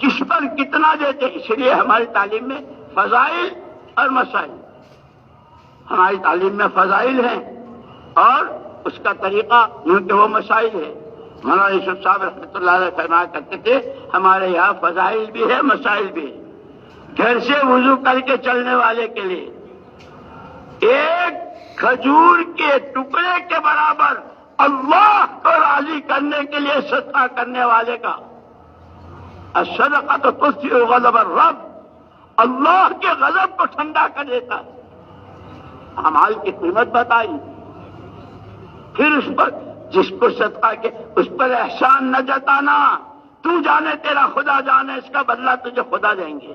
کس پر کتنا دیتے ہیں. اس لیے ہماری تعلیم میں فضائل اور مسائل, ہماری تعلیم میں فضائل ہیں اور اس کا طریقہ کیونکہ وہ مسائل ہے. مولانا یوسف صاحب رحمۃ اللہ علیہ فرمایا کرتے تھے ہمارے یہاں فضائل بھی ہے, مسائل بھی ہے. گھر سے وضو کر کے چلنے والے کے لیے ایک کھجور کے ٹکڑے کے برابر اللہ کو راضی کرنے کے لیے صدقہ کرنے والے کا الصدقۃ تطفئ غضب الرب, اللہ کے غضب کو ٹھنڈا کر دیتا ہے. اعمال کی قیمت بتائی, پھر اس پر جس کو صدقہ کے اس پر احسان نہ جتانا, تو جانے تیرا خدا جانے, اس کا بدلہ تجھے خدا دیں گے.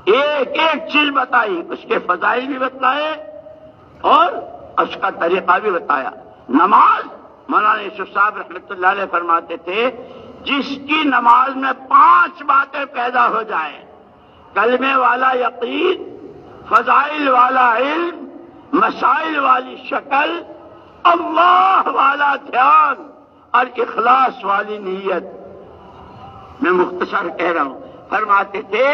ایک ایک چیز بتائی, اس کے فضائل بھی بتلائے اور اس کا طریقہ بھی بتایا. نماز, مولانا یوسف صاحب رحمۃ اللہ علیہ فرماتے تھے جس کی نماز میں 5 باتیں پیدا ہو جائیں, کلمے والا یقین, فضائل والا علم, مسائل والی شکل, اللہ والا دھیان اور اخلاص والی نیت. میں مختصر کہہ رہا ہوں. فرماتے تھے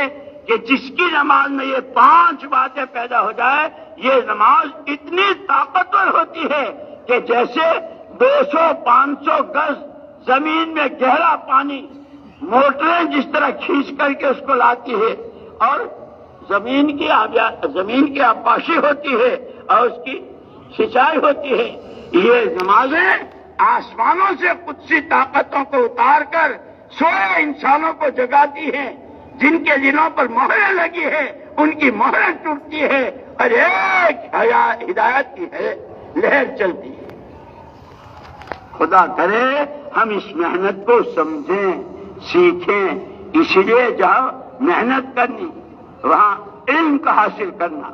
کہ جس کی نماز میں یہ 5 باتیں پیدا ہو جائے, یہ نماز اتنی طاقتور ہوتی ہے کہ جیسے 200-500 گز زمین میں گہرا پانی موٹریں جس طرح کھینچ کر کے اس کو لاتی ہے اور زمین کی آبپاشی ہوتی ہے اور اس کی سینچائی ہوتی ہے, یہ نمازیں آسمانوں سے قدسی طاقتوں کو اتار کر سوئے انسانوں کو جگاتی ہیں. جن کے دلوں پر مہریں لگی ہے ان کی مہریں ٹوٹتی ہے اور ایک ہدایت کی لہر چلتی ہے. خدا کرے ہم اس محنت کو سمجھیں, سیکھیں. اس لیے جہاں محنت کرنی وہاں علم کا حاصل کرنا,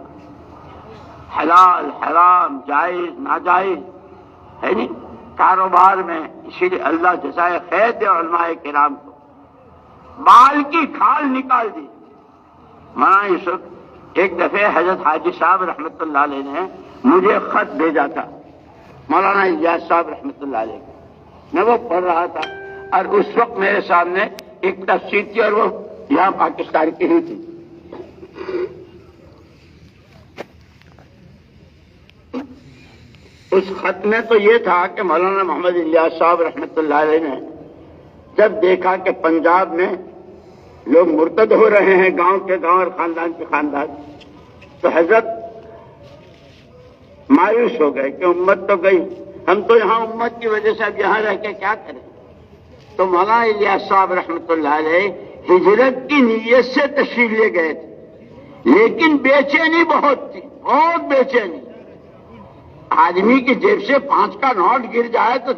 حلال حرام جائز ناجائز ہے نہیں کاروبار میں. اسی لیے اللہ جزائے خیر دے علماء کرام کو. بال کی کھال نکال دی. مولانا یوسف ایک دفعہ حضرت حاجی صاحب رحمۃ اللہ علیہ نے مجھے خط بھیجا تھا, مولانا الیاس صاحب رحمۃ اللہ علیہ کا. میں وہ پڑھ رہا تھا اور اس وقت میرے سامنے ایک تفسیر تھی اور وہ یہاں پاکستان کی ہی تھی. اس خط میں تو یہ تھا کہ مولانا محمد الیاس صاحب رحمۃ اللہ علیہ نے جب دیکھا کہ پنجاب میں لوگ مرتد ہو رہے ہیں, گاؤں کے گاؤں اور خاندان کے خاندان, تو حضرت مایوس ہو گئے کہ امت تو گئی, ہم تو یہاں امت کی وجہ سے اب یہاں رہ کے کیا کریں. تو مولانا الیاس صاحب رحمۃ اللہ علیہ ہجرت کی نیت سے تشریف لے گئے تھے, لیکن بے چینی بہت تھی, بہت بے چینی. آدمی کی جیب سے 5 کا نوٹ گر جائے تو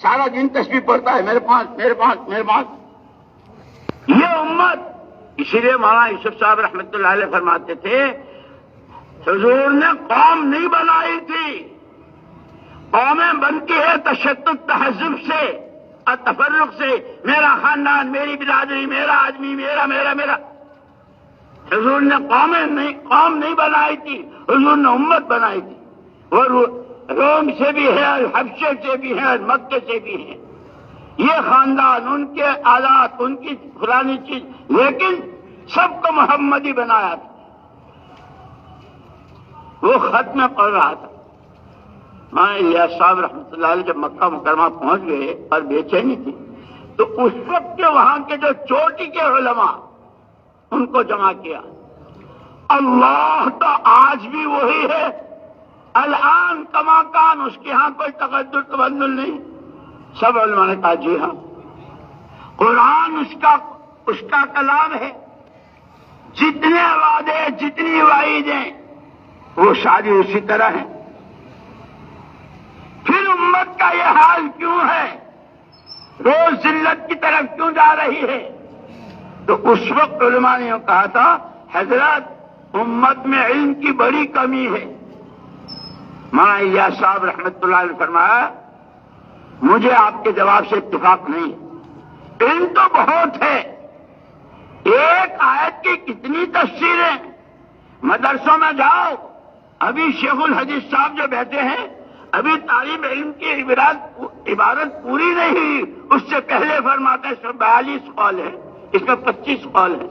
سارا دن تسبیح پڑھتا ہے, میرے پاس میرے پاس میرے پاس. یہ امت, اسی لیے مولانا یوسف صاحب رحمۃ اللہ علیہ فرماتے تھے حضور نے قوم نہیں بنائی تھی, قومیں بنتی ہے تشدد تہذب سے اور تفرق سے. میرا خاندان, میری برادری, میرا آدمی, میرا میرا میرا. حضور نے قوم نہیں بنائی تھی, حضور نے امت بنائی تھی. وہ روم سے بھی ہے, حبشے سے بھی ہے, مکے سے بھی ہے. یہ خاندان, ان کے آلات, ان کی فلانی چیز, لیکن سب کو محمدی بنایا تھا. وہ خط میں پڑھ رہا تھا. میں الیاس صاحب رحمۃ اللہ علیہ جب مکہ مکرمہ پہنچ گئے اور بے چینی تھی تو اس وقت کے وہاں کے جو چوٹی کے علماء ان کو جمع کیا. اللہ تو آج بھی وہی ہے, الان کما کان, اس کے ہاں کوئی تبدل نہیں. سب علماء نے کہا جی ہاں, قرآن اس کا کلام ہے. جتنے وعدے, جتنی وعیدیں وہ ساری اسی طرح ہیں. کا یہ حال کیوں ہے؟ روز ذلت کی طرف کیوں جا رہی ہے؟ تو اس وقت علماء نے کہا تھا حضرت امت میں علم کی بڑی کمی ہے۔ مولانا الیاس صاحب رحمت اللہ علیہ فرمایا مجھے آپ کے جواب سے اتفاق نہیں ہے، علم تو بہت ہے، ایک آیت کی کتنی تفسیریں، مدرسوں میں جاؤ، ابھی شیخ الحدیث صاحب جو بیٹھے ہیں ابھی طالب علم کی عبارت پوری نہیں ہوئی، اس سے پہلے فرماتے ہیں 42 قول ہے، اس میں 25 قول ہے،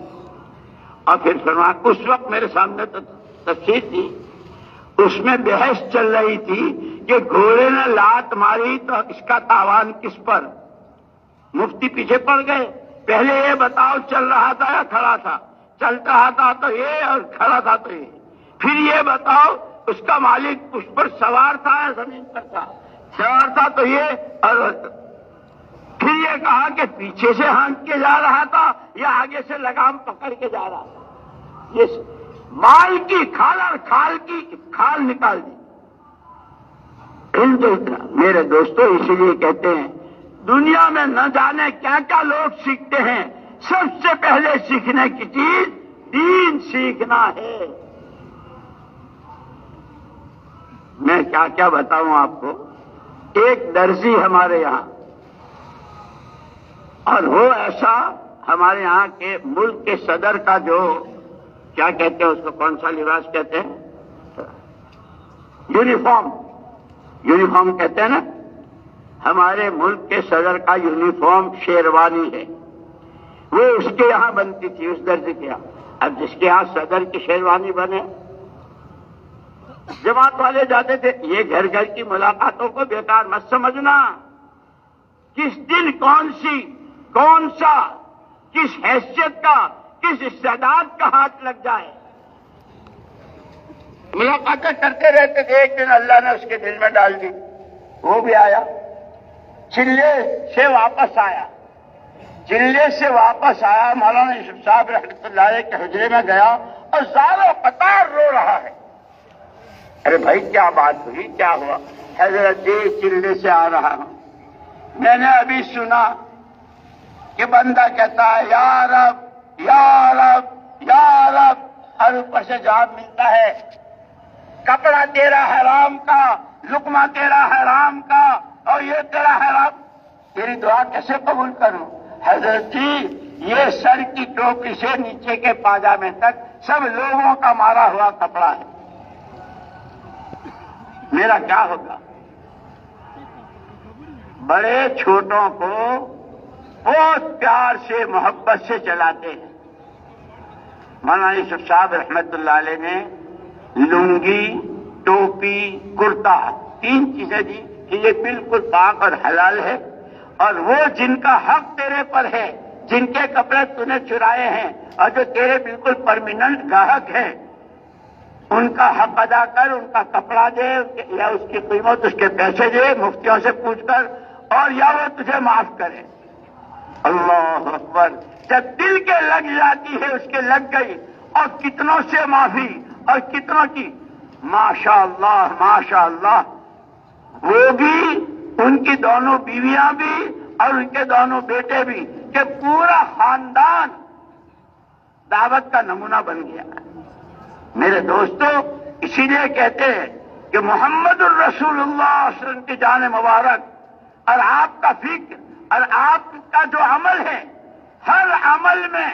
اور پھر فرمایا اس وقت میرے سامنے تفسیر تھی، اس میں بحث چل رہی تھی کہ گھوڑے نے لات ماری تو اس کا تاوان کس پر؟ مفتی پیچھے پڑ گئے، پہلے یہ بتاؤ چل رہا تھا یا کھڑا تھا؟ چل رہا تھا تو یہ اور کھڑا تھا تو یہ، پھر یہ بتاؤ اس کا مالک اس پر سوار تھا یا زمین پر تھا؟ سوار تھا تو یہ، اور پھر یہ کہا کہ پیچھے سے ہانک کے جا رہا تھا یا آگے سے لگام پکڑ کے جا رہا تھا؟ یہ مال کی کھال اور کھال کی کھال نکال دی۔ میرے دوستو اسی لیے کہتے ہیں دنیا میں نہ جانے کیا کیا لوگ سیکھتے ہیں، سب سے پہلے سیکھنے کی چیز دین سیکھنا ہے۔ میں کیا کیا بتاؤں آپ کو، ایک درزی ہمارے یہاں، اور وہ ایسا ہمارے یہاں کے ملک کے صدر کا جو کیا کہتے ہیں اس کو، کون سا لباس کہتے ہیں؟ یونیفارم کہتے ہیں نا، ہمارے ملک کے صدر کا یونیفارم شیروانی ہے، وہ اس کے یہاں بنتی تھی، اس درزی کے یہاں۔ اب جس کے یہاں صدر کی شیروانی بنے، جماعت والے جاتے تھے، یہ گھر گھر کی ملاقاتوں کو بیکار مت سمجھنا، کس دن کون سا کس حیثیت کا کس استعداد کا ہاتھ لگ جائے، ملاقاتیں کرتے رہتے تھے۔ ایک دن اللہ نے اس کے دل میں ڈال دی، وہ بھی آیا، چلے سے واپس آیا، مولانا یوسف صاحب رحمۃ اللہ علیہ کے حجرے میں گیا اور زاروں قطار رو رہا ہے۔ ارے بھائی کیا بات ہوئی، کیا ہوا؟ حضرت جی چلے سے آ رہا ہوں، میں نے ابھی سنا کہ بندہ کہتا ہے یا رب یا رب یا رب، اور اوپر سے جواب ملتا ہے کپڑا تیرا حرام کا، لقمہ تیرا حرام کا، اور یہ تیرا حرام، تیری دعا کیسے قبول کروں؟ حضرت جی یہ سر کی ٹوپی سے نیچے کے پاجامے تک سب لوگوں کا مارا ہوا کپڑا ہے، میرا کیا ہوگا؟ بڑے چھوٹوں کو بہت پیار سے محبت سے چلاتے ہیں۔ مولانا یوسف صاحب رحمت اللہ علیہ نے لنگی، ٹوپی، کرتا، 3 چیزیں دی کہ یہ بالکل پاک اور حلال ہے، اور وہ جن کا حق تیرے پر ہے، جن کے کپڑے تو نے چرائے ہیں اور جو تیرے بالکل پرماننٹ گاہک ہیں، ان کا حق ادا کر، ان کا کپڑا دے یا اس کی قیمت، اس کے پیسے دے مفتیوں سے پوچھ کر، اور یا وہ تجھے معاف کرے۔ اللہ اکبر، جب دل کے لگ جاتی ہے اس کے لگ گئی، اور کتنوں سے معافی اور کتنوں کی ماشاء اللہ، وہ بھی، ان کی دونوں بیویاں بھی اور ان کے دونوں بیٹے بھی، کہ پورا خاندان دعوت کا نمونہ بن گیا۔ میرے دوستو اسی لیے کہتے ہیں کہ محمد الرسول اللہ صلی اللہ علیہ وسلم کی جان مبارک اور آپ کا فکر اور آپ کا جو عمل ہے، ہر عمل میں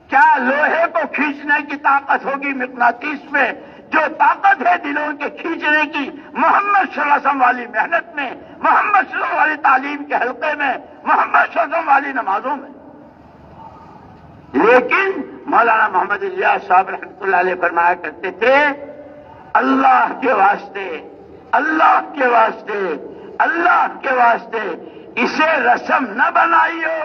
کیا لوہے کو کھینچنے کی طاقت ہوگی مقناطیس میں، جو طاقت ہے دلوں کے کھینچنے کی، محمد صلی اللہ علیہ وسلم والی محنت میں، محمد صلی اللہ علیہ وسلم والی تعلیم کے حلقے میں، محمد صلی اللہ علیہ وسلم والی نمازوں میں۔ لیکن مولانا محمد الیاس صاحب رحمۃ اللہ علیہ فرمایا کرتے تھے اللہ کے واسطے، اللہ کے واسطے، اللہ کے واسطے اسے رسم نہ بنائیو،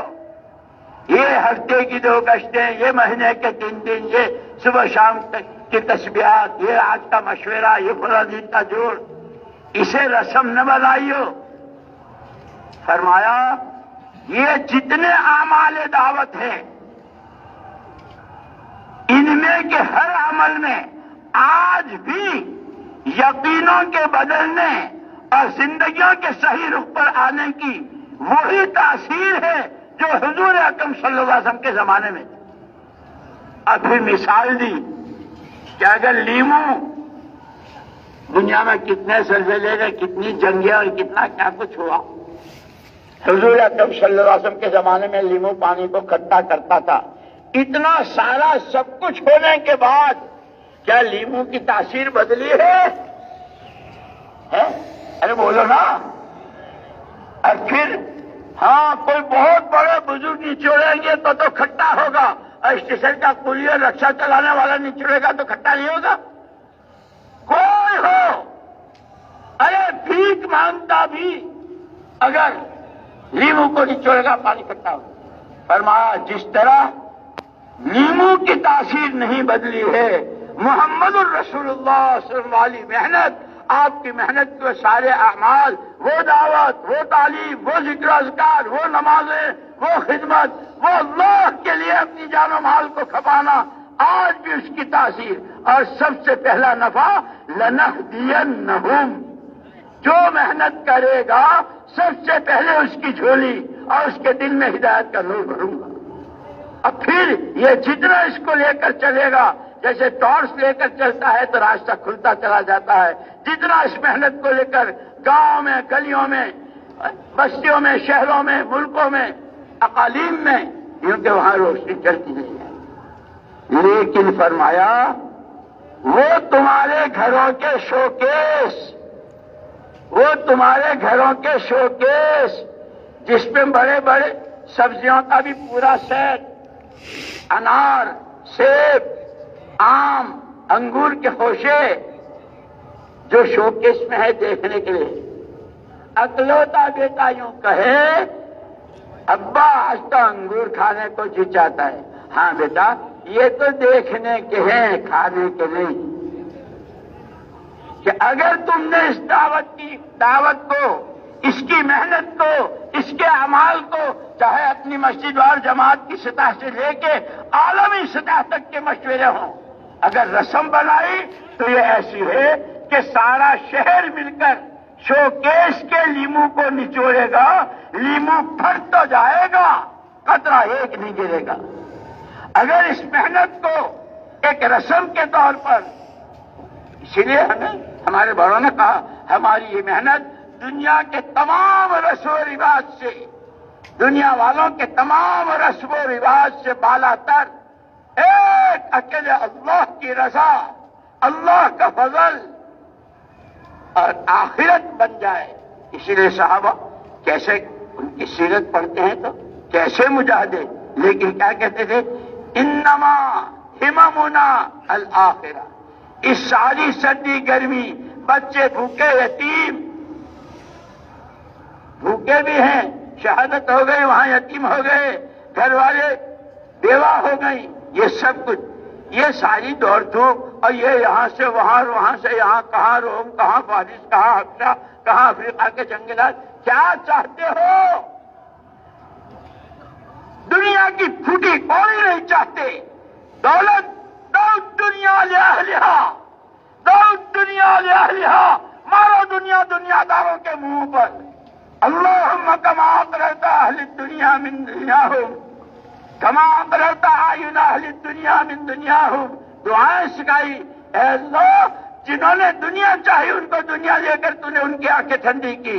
یہ ہفتے کی 2 گشتیں، یہ مہینے کے 3 دن، یہ صبح شام کی تسبیحات، یہ آج کا مشورہ، یہ فلاں دن کا جوڑ، اسے رسم نہ بنائیو۔ فرمایا یہ جتنے اعمال دعوت ہیں ان میں کے ہر عمل میں آج بھی یقینوں کے بدلنے اور زندگیوں کے صحیح رخ پر آنے کی وہی تاثیر ہے جو حضور اکرم صلی اللہ علیہ وسلم کے زمانے میں تھی۔ اور پھر مثال دی کہ اگر لیمو دنیا میں کتنے زلزلے گئے، کتنی جنگیں اور کتنا کیا کچھ ہوا، حضور اکرم صلی اللہ علیہ وسلم کے زمانے میں لیمو پانی کو کھٹا کرتا تھا۔ اتنا سارا سب کچھ ہونے کے بعد کیا لیمو کی تاثیر بدلی ہے؟ ارے بولو نا۔ اور پھر ہاں کوئی بہت بڑے بزرگ نچوڑیں گے تو کھٹا ہوگا، اور اسٹیشن کا کولی اور رکشا چلانے والا نچوڑے گا تو کھٹا نہیں ہوگا؟ کوئی ہو، ارے بھیک مانگتا بھی اگر لیمو کو نچوڑے گا پانی کھٹا ہوگا۔ فرمایا جس طرح لیمو کی تاثیر نہیں بدلی ہے، محمد الرسول اللہ صلی اللہ علیہ وسلم محنت، آپ کی محنت کے سارے اعمال، وہ دعوت، وہ تعلیم، وہ ذکر اذکار، وہ نمازیں، وہ خدمت، وہ اللہ کے لیے اپنی جان و مال کو کھپانا، آج بھی اس کی تاثیر۔ اور سب سے پہلا نفع لنہدینہم، جو محنت کرے گا سب سے پہلے اس کی جھولی اور اس کے دل میں ہدایت کا نور بھروں گا۔ اب پھر یہ جتنا اس کو لے کر چلے گا، جیسے ٹارچ لے کر چلتا ہے تو راستہ کھلتا چلا جاتا ہے، جتنا اس محنت کو لے کر گاؤں میں، گلیوں میں، بستیوں میں، شہروں میں، ملکوں میں، اقالیم میں، کیونکہ وہاں روشنی چلتی نہیں ہے۔ لیکن فرمایا وہ تمہارے گھروں کے شوکیس، وہ تمہارے گھروں کے شوکیس جس پہ بڑے بڑے سبزیوں کا بھی پورا سیٹ، انار، سیب، آم، انگور کے خوشے جو شوکیس میں ہے دیکھنے کے لیے، اکلوتا بیٹا یوں کہے ابا آج تو انگور کھانے کو جی چاہتا ہے، ہاں بیٹا یہ تو دیکھنے کے ہیں، کھانے کے نہیں۔ کہ اگر تم نے اس دعوت کو، اس کی محنت کو، اس کے اعمال کو، چاہے اپنی مسجد اور جماعت کی سطح سے لے کے عالمی سطح تک کے مشورے ہوں، اگر رسم بنائی تو یہ ایسی ہے کہ سارا شہر مل کر شوکیس کے لیمو کو نچوڑے گا، لیمو پھٹ تو جائے گا، قطرہ ایک نہیں گرے گا۔ اگر اس محنت کو ایک رسم کے طور پر، اسی لیے ہمارے بڑوں نے کہا ہماری یہ محنت دنیا کے تمام رسم و رواج سے، دنیا والوں کے تمام رسم و رواج سے بالا تر ایک اکیلے اللہ کی رضا، اللہ کا فضل اور آخرت بن جائے۔ اسی لیے صحابہ کیسے ان کی سیرت پڑھتے ہیں تو کیسے مجاہدے، لیکن کیا کہتے تھے؟ انما ہممنا الآخرہ۔ اس ساری سردی گرمی بچے بھوکے، یتیم بھوکے بھی ہیں، شہادت ہو گئی وہاں یتیم ہو گئے، گھر والے بیوہ ہو گئی، یہ سب کچھ، یہ ساری دوڑ دھوپ، اور یہ یہاں سے وہاں، وہاں سے یہاں، کہاں روم، کہاں فارس، کہاں حبشہ، کہاں افریقہ کے جنگلات، کیا چاہتے ہو؟ دنیا کی پھوٹی کوئی نہیں چاہتے۔ دولت دنیا لأہلہا، دنیا لأہلہا، مارو دنیا دنیا داروں کے منہ پر۔ اللہم کما اقررت اہل الدنیا من دنیاہم، کما اقررت اعین اہل الدنیا من دنیاہم۔ دعائیں سکھائی، اے اللہ جنہوں نے دنیا چاہی ان کو دنیا لے کر تو نے ان کی آنکھیں ٹھنڈی کی۔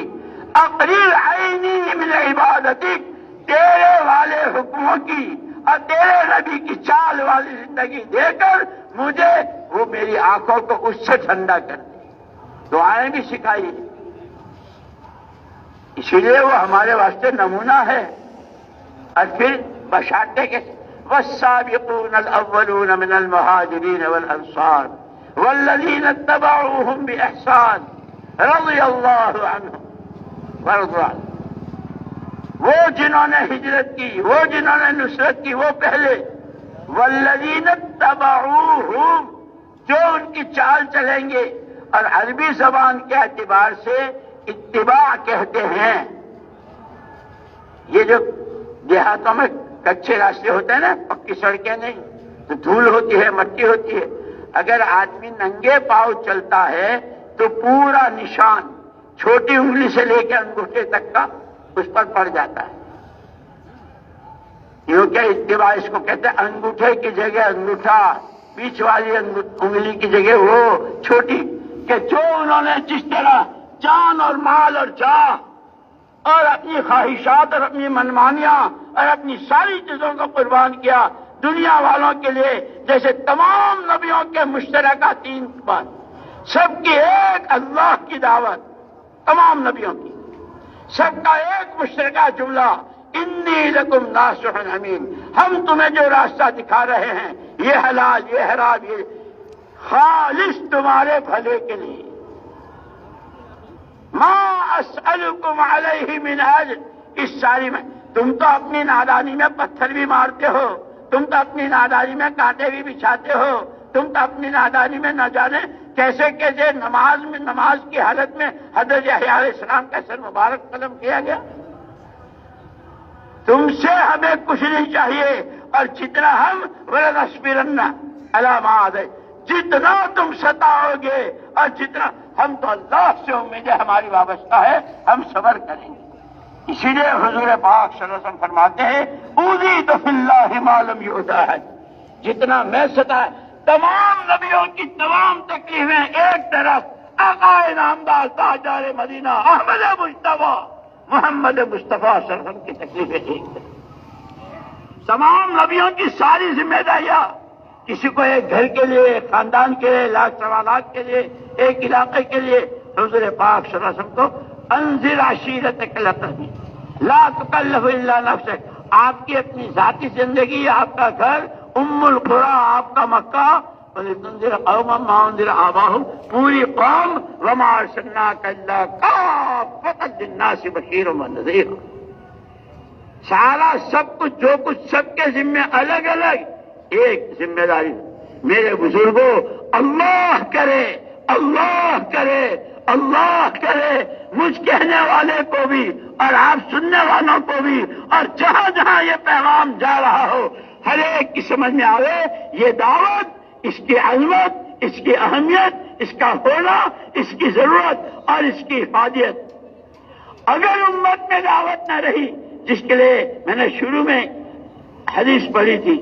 اقرر عینی من عبادتک، تیرے والے حکموں کی اور تیرے نبی کی چال والی زندگی دے کر مجھے وہ میری آنکھوں کو اس سے ٹھنڈا کر دے۔ دعائیں بھی سکھائی، اسی لیے وہ ہمارے واسطے نمونہ ہے۔ اور پھر بشارتیں کے والسابقون الاولون من المہاجرین والانصار والذین اتبعوهم بإحسان رضی اللہ عنہم ورضوا عنہ۔ وہ جنہوں نے ہجرت کی، وہ جنہوں نے نصرت کی، وہ پہلے، والذین اتبعوہم، جو ان کی چال چلیں گے، اور عربی زبان کے اعتبار سے اتباع کہتے ہیں۔ یہ جو دیہاتوں میں کچے راستے ہوتے ہیں نا، پکی سڑکیں نہیں، تو دھول ہوتی ہے، مٹی ہوتی ہے، اگر آدمی ننگے پاؤں چلتا ہے تو پورا نشان چھوٹی انگلی سے لے کے انگوٹھے تک کا اس پر پڑ جاتا ہے. کیونکہ اتباع اس کو کہتے ہیں. انگوٹھے کی جگہ انگوٹھا، بیچ والی انگلی کی جگہ وہ چھوٹی، کہ جو انہوں نے جس طرح جان اور مال اور جاہ اور اپنی خواہشات اور اپنی منمانیاں اور اپنی ساری چیزوں کو قربان کیا دنیا والوں کے لیے، جیسے تمام نبیوں کے مشترکہ 3 بات، سب کی ایک اللہ کی دعوت، تمام نبیوں کی سب کا ایک مشترکہ جملہ، انی لکم ناصح امین، ہم تمہیں جو راستہ دکھا رہے ہیں یہ حلال یہ حرام یہ خالص تمہارے بھلے کے لیے. ما اسألکم علیہ من اجر، اس ساری میں تم تو اپنی نادانی میں پتھر بھی مارتے ہو، تم تو اپنی نادانی میں کانٹے بھی بچھاتے ہو، تم تو اپنی نادانی میں نہ جانے کیسے کیسے نماز کی حالت میں حضرت یحییٰ علیہ السلام کا سر مبارک قلم کیا گیا. تم سے ہمیں کچھ نہیں چاہیے، اور جتنا ہم وَلَنَصْبِرَنَّ عَلَىٰ مَا عَادَيْتَ، جتنا تم ستاؤ گے اور جتنا ہم تو اللہ سے امیدیں ہماری وابستہ ہے، ہم صبر کریں گے. اسی لیے حضور پاک صلی اللہ علیہ وسلم فرماتے ہیں اوذیت فی اللہ ما لم یؤذ احد، جتنا میں ستایا. تمام نبیوں کی تمام تکلیفیں ایک طرف، آقا نامدار تاجدار مدینہ احمد مجتبیٰ محمد مصطفیٰ صلی اللہ علیہ وسلم کی تکلیفیں ایک طرف. تمام نبیوں کی ساری ذمہ داریاں، کسی کو ایک گھر کے لیے، ایک خاندان کے لیے، لاکھ سوا لاکھ کے لیے، ایک علاقے کے لیے. حضور پاک صلی اللہ علیہ وسلم کو انذر عشیرتک الاقربین لا تکلف الا نفسک، آپ کی اپنی ذاتی زندگی، آپ کا گھر، ام القری آپ کا مکہ، وَلِتُنذِرَ قَوْمًا مَا أُنذِرَ آبَاؤُهُمْ، پوری قوم، وَمَا أَرْسَلْنَاكَ إِلَّا كَافَّةً لِلنَّاسِ بَشِيرًا وَنَذِيرًا. سارا سب کچھ جو کچھ سب کے ذمے الگ الگ ایک ذمہ داری. میرے بزرگوں، اللہ کرے اللہ کرے اللہ کرے مجھ کہنے والے کو بھی اور آپ سننے والوں کو بھی، اور جہاں جہاں یہ پیغام جا رہا ہو، ہر ایک کی سمجھ میں آئے یہ دعوت، اس کی عظمت، اس کی اہمیت، اس کا ہونا، اس کی ضرورت اور اس کی حفاظت. اگر امت میں دعوت نہ رہی، جس کے لیے میں نے شروع میں حدیث پڑھی تھی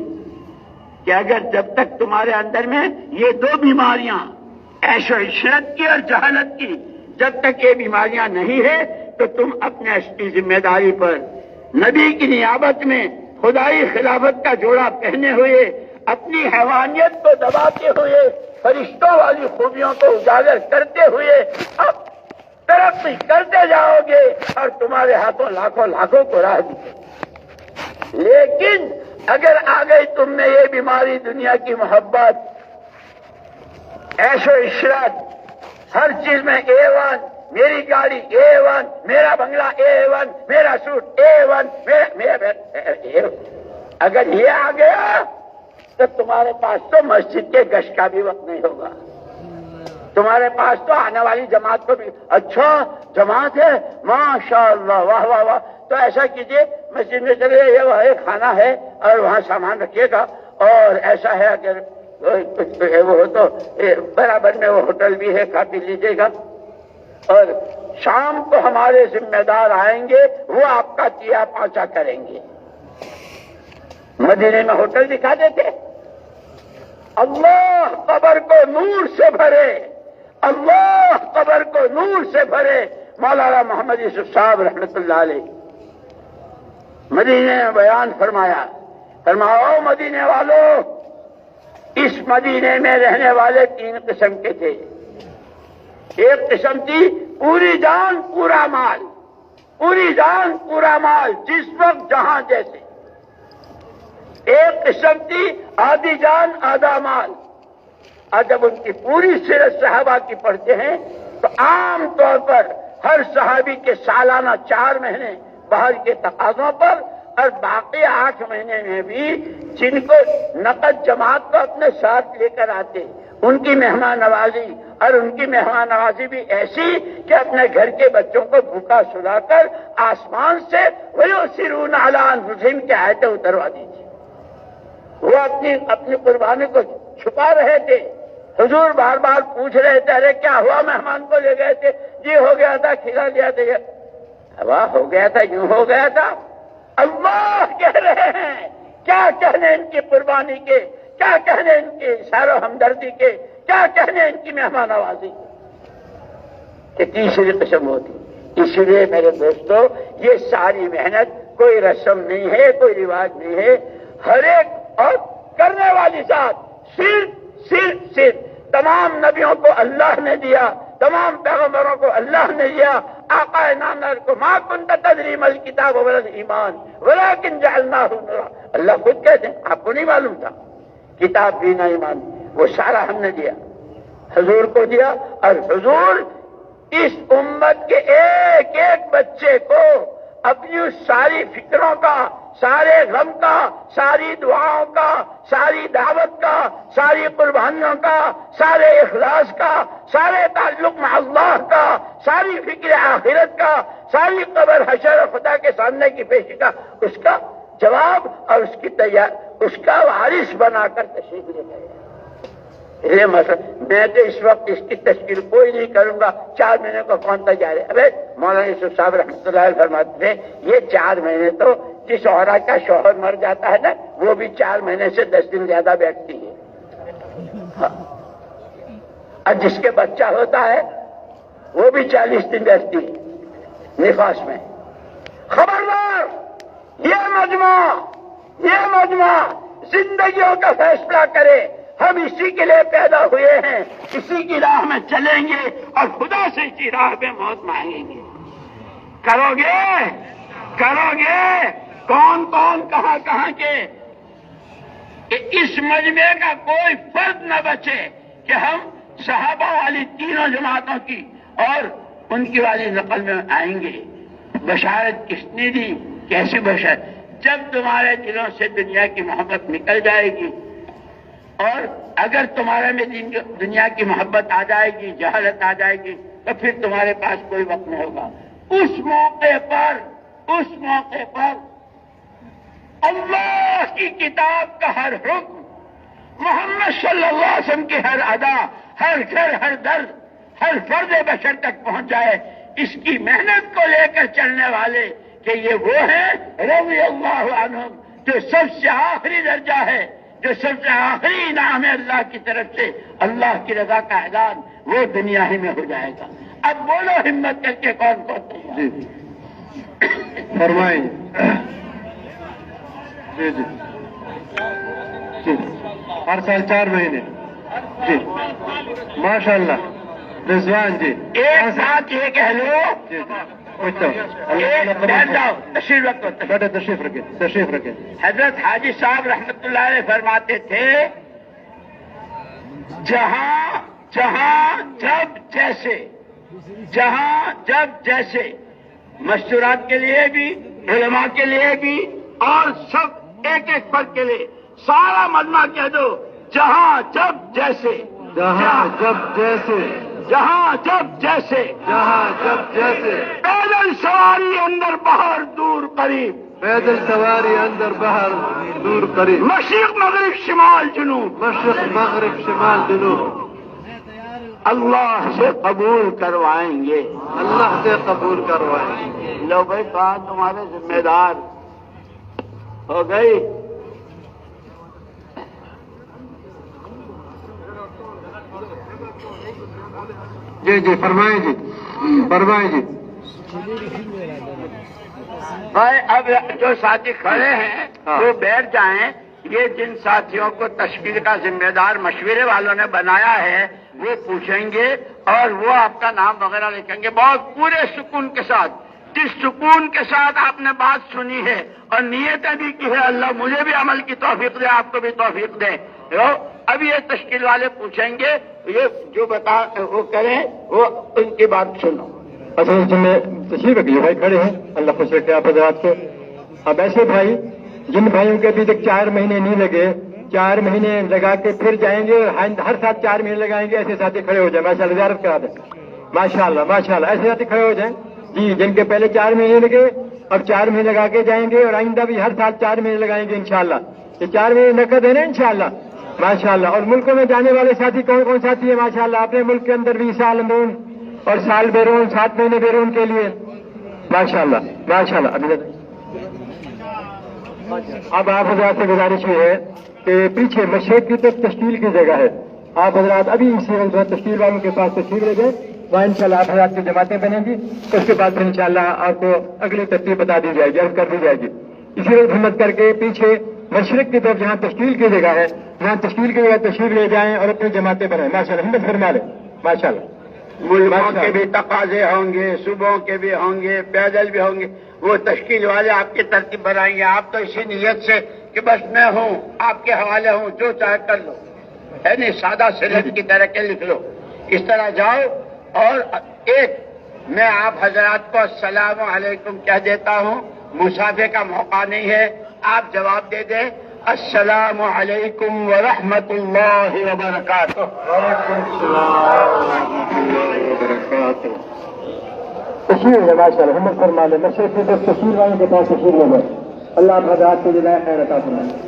کہ اگر جب تک تمہارے اندر میں یہ 2 بیماریاں، عیش و عشرت کی اور جہالت کی، جب تک یہ بیماریاں نہیں ہے تو تم اپنے اصلی ذمہ داری پر نبی کی نیابت میں خدائی خلافت کا جوڑا پہنے ہوئے، اپنی حیوانیت کو دباتے ہوئے، فرشتوں والی خوبیوں کو اجاگر کرتے ہوئے اب ترقی کرتے جاؤ گے اور تمہارے ہاتھوں لاکھوں لاکھوں کو راہ دے. لیکن اگر آ گئی تم میں یہ بیماری، دنیا کی محبت، عیش و عشرت، ہر چیز میں A1، میری گاڑی A1، میرا بنگلہ A1، میرا سوٹ A1، اگر یہ آ گیا تو تمہارے پاس تو مسجد کے گشت کا بھی وقت نہیں ہوگا. تمہارے پاس تو آنے والی جماعت کو بھی، اچھا جماعت ہے ماشاء اللہ واہ واہ واہ، تو ایسا کیجئے مسجد میں چلے، یہ وہاں کھانا ہے اور وہاں سامان رکھیے گا، اور ایسا ہے اگر کچھ وہ ہو تو برابر میں وہ ہوٹل بھی ہے، کھا پی لیجیے گا. اور شام کو ہمارے ذمہ دار آئیں گے، وہ آپ کا کیا پانچا کریں گے. مدینے میں ہوٹل دکھا دیتے. اللہ قبر کو نور سے بھرے، اللہ قبر کو نور سے بھرے. مولانا محمد یوسف صاحب رحمۃ اللہ علیہ مدینے میں بیان فرماؤ مدینے والوں، اس مدینے میں رہنے والے 3 قسم کے تھے. ایک قسم تھی پوری جان پورا مال، پوری جان پورا مال، جس وقت جہاں جیسے. ایک قسم تھی آدھی جان آدھا مال. اور جب ان کی پوری سیرت صحابہ کی پڑھتے ہیں تو عام طور پر ہر صحابی کے سالانہ 4 مہینے باہر کے تقاضوں پر اور باقی 8 مہینے میں بھی جن کو نقد جماعت کو اپنے ساتھ لے کر آتے، ان کی مہمان نوازی، اور ان کی مہمان نوازی بھی ایسی کہ اپنے گھر کے بچوں کو بھوکا سلا کر آسمان سے وَيُؤْثِرُونَ عَلَىٰ أَنفُسِهِمْ کی آیتیں اتروا دی تھی. وہ اپنی قربانی کو چھپا رہے تھے، حضور بار بار پوچھ رہے تھے ارے کیا ہوا، مہمان کو لے گئے تھے، جی ہو گیا تھا، کھلا دیا تھا، ہوا ہو گیا تھا، یوں ہو گیا تھا. اللہ کہہ رہے ہیں کیا کہنے ان کی قربانی کے، کیا کہنے ان کی اشارہ و ہمدردی کے، کیا کہنے ان کی مہمان نوازی کہ تیسری قسم ہوتی. اسی لیے میرے دوستو یہ ساری محنت کوئی رسم نہیں ہے، کوئی رواج نہیں ہے. ہر ایک اور کرنے والی ذات صرف تمام نبیوں کو اللہ نے دیا، تمام پیغمبروں کو اللہ نے دیا. آقا نامدار کو ما کنت تدری ما الکتاب ولا الایمان ولکن جعلناہ نورا. اللہ خود کہتے ہیں آپ کو نہیں معلوم تھا کتاب بھی نہ ایمان، وہ سارا ہم نے دیا، حضور کو دیا. اور حضور اس امت کے ایک ایک بچے کو اپنی اس ساری فکروں کا، سارے غم کا، ساری دعاؤں کا، ساری دعوت کا، ساری قربانیوں کا، سارے اخلاص کا، سارے تعلق مع اللہ کا، ساری فکر آخرت کا، ساری قبر حشر خدا کے سامنے کی پیشی کا، اس کا جواب اور اس کی اس کا وارث بنا کر تشریف لے گئے. یہ مطلب میں تو اس وقت اس کی تشکیل کوئی نہیں کروں گا. 4 مہینے کو کون تک جا رہے؟ ابے مولانا یوسف صاحب رحمۃ اللہ علیہ فرماتے تھے یہ 4 مہینے تو جس عورت کا شوہر مر جاتا ہے نا وہ بھی 4 مہینے سے 10 دن زیادہ بیٹھتی ہے. اور جس کے بچہ ہوتا ہے وہ بھی 40 دن بیٹھتی ہے نفاس میں. خبردار یہ مجموعہ زندگیوں کا فیصلہ کرے. ہم اسی کے لیے پیدا ہوئے ہیں، اسی کی راہ میں چلیں گے اور خدا سے اسی راہ پہ موت مانگیں گے. کرو گے کون کہاں کے کہ اس مجمع کا کوئی فرد نہ بچے کہ ہم صحابہ والی تینوں جماعتوں کی اور ان کی والی نقل میں آئیں گے. بشارت کس نے دی؟ کیسی بشارت؟ جب تمہارے دلوں سے دنیا کی محبت نکل جائے گی اور اگر تمہارے میں دنیا کی محبت آ جائے گی، جہالت آ جائے گی تو پھر تمہارے پاس کوئی وقت نہیں ہوگا. اس موقع پر اللہ کی کتاب کا ہر حکم، محمد صلی اللہ علیہ وسلم کی ہر ادا، ہر گھر، ہر درد، ہر فرد بشر تک پہنچ جائے. اس کی محنت کو لے کر چلنے والے کہ یہ وہ ہیں رضی اللہ عنہم، جو سب سے آخری درجہ ہے، جو سب سے آخری انعام ہے اللہ کی طرف سے، اللہ کی رضا کا اعلان، وہ دنیا ہی میں ہو جائے گا. اب بولو ہمت کر کے کون تیار؟ جی فرمائیں. جی ہر سال 4 مہینے. جی ماشاء اللہ. رضوان جی ایک ساتھ یہ کہہ لو، تشریف رکھیں. حضرت حاجی صاحب رحمت اللہ علیہ فرماتے تھے جہاں جب جیسے مستورات کے لیے بھی، علماء کے لیے بھی، اور سب ایک ایک فرد کے لیے سارا مجمع کہہ دو جہاں جب جیسے پیدل سواری اندر باہر دور قریب، مشرق مغرب شمال جنوب، اللہ سے قبول کروائیں گے. لو بھائی کہا تمہارے ذمہ دار ہو گئی. جی فرمائیں جی. بھائی اب جو ساتھی کھڑے ہیں وہ بیٹھ جائیں. یہ جن ساتھیوں کو تشکیل کا ذمہ دار مشورے والوں نے بنایا ہے وہ پوچھیں گے اور وہ آپ کا نام وغیرہ لکھیں گے بہت پورے سکون کے ساتھ. جس سکون کے ساتھ آپ نے بات سنی ہے اور نیتیں بھی کی ہے، اللہ مجھے بھی عمل کی توفیق دے، آپ کو بھی توفیق دے. اب یہ تشکیل والے پوچھیں گے، یہ جو وہ کریں وہ ان کی بات سنو. اصل میں تشریف رکھیے بھائی، کھڑے ہیں، اللہ خوش رکھے آپ حضرات کو. اب ایسے بھائی جن بھائیوں کے ابھی تک 4 مہینے نہیں لگے، 4 مہینے لگا کے پھر جائیں گے، ہر ساتھ 4 مہینے لگائیں گے، ایسے ساتھی کھڑے ہو جائیں. ماشاء اللہ زیارت کرا دیں. ماشاء اللہ ایسے ساتھی کھڑے ہو جائیں. جی جن کے پہلے 4 مہینے لگے اب 4 مہینے لگا کے جائیں گے اور آئندہ بھی ہر سال 4 مہینے لگائیں گے انشاءاللہ. یہ 4 مہینے نقد ہے نا انشاءاللہ. ماشاءاللہ. اور ملکوں میں جانے والے ساتھی کون کون ساتھی ہیں ماشاءاللہ؟ اپنے ملک کے اندر بھی سال اندرون اور سال بیرون 7 مہینے بیرون کے لیے ماشاءاللہ ماشاءاللہ. اب آپ حضرات سے گزارش یہ ہے کہ پیچھے مشرق کی طرف تشکیل کی جگہ ہے، آپ حضرات ابھی اسی وقت تشکیل والوں کے پاس تشریف لے گئے، وہاں انشاءاللہ آپ حضرات کی جماعتیں بنیں گی. اس کے بعد پھر انشاءاللہ آپ کو اگلی ترتیب بتا دی جائے گی، عرض کر دی جائے گی. اسی وقت ہمت کر کے پیچھے مشرق کی طرف جہاں تشکیل کی جگہ ہے، جہاں تشکیل کی جگہ تشریف لے جائیں اور اپنی جماعتیں بنائیں. ماشاءاللہ ہمت فرما لیں. ماشاءاللہ. ملکوں کے بھی تقاضے ہوں گے، صوبوں کے بھی ہوں گے، پیدل بھی ہوں گے، وہ تشکیل والے آپ کی ترتیب بنائیں گے. آپ تو اسی نیت سے کہ بس میں ہوں، آپ کے حوالے ہوں، جو چاہے کر لو، ہے نہیں، سادہ سلٹ کی طرح کے لکھ لو، اس طرح جاؤ. اور ایک میں آپ حضرات کو السلام علیکم کہہ دیتا ہوں، مصافحے کا موقع نہیں ہے، آپ جواب دے دیں السلام علیکم ورحمۃ اللہ وبرکاتہ. وعلیکم السلام ورحمۃ اللہ وبرکاتہ. تشریف ہے ماشاءاللہ ہمت فرما لیں. مشرق کی طرف تشریف والوں کے پاس تشریف لے گئے. اللہ آپ حضرات کو جزائے خیر عطا فرمائے.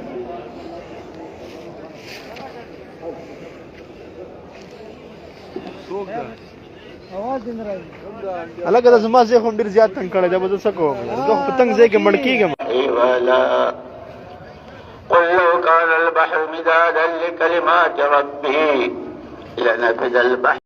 الګ د زما زه هم ډیر زیات تنگ کړی دا به زه څه کوم زه په تنگ ځای کې مړ کېږم. قل لو كان البحر مدادا لكلمات ربي لنفذ البحر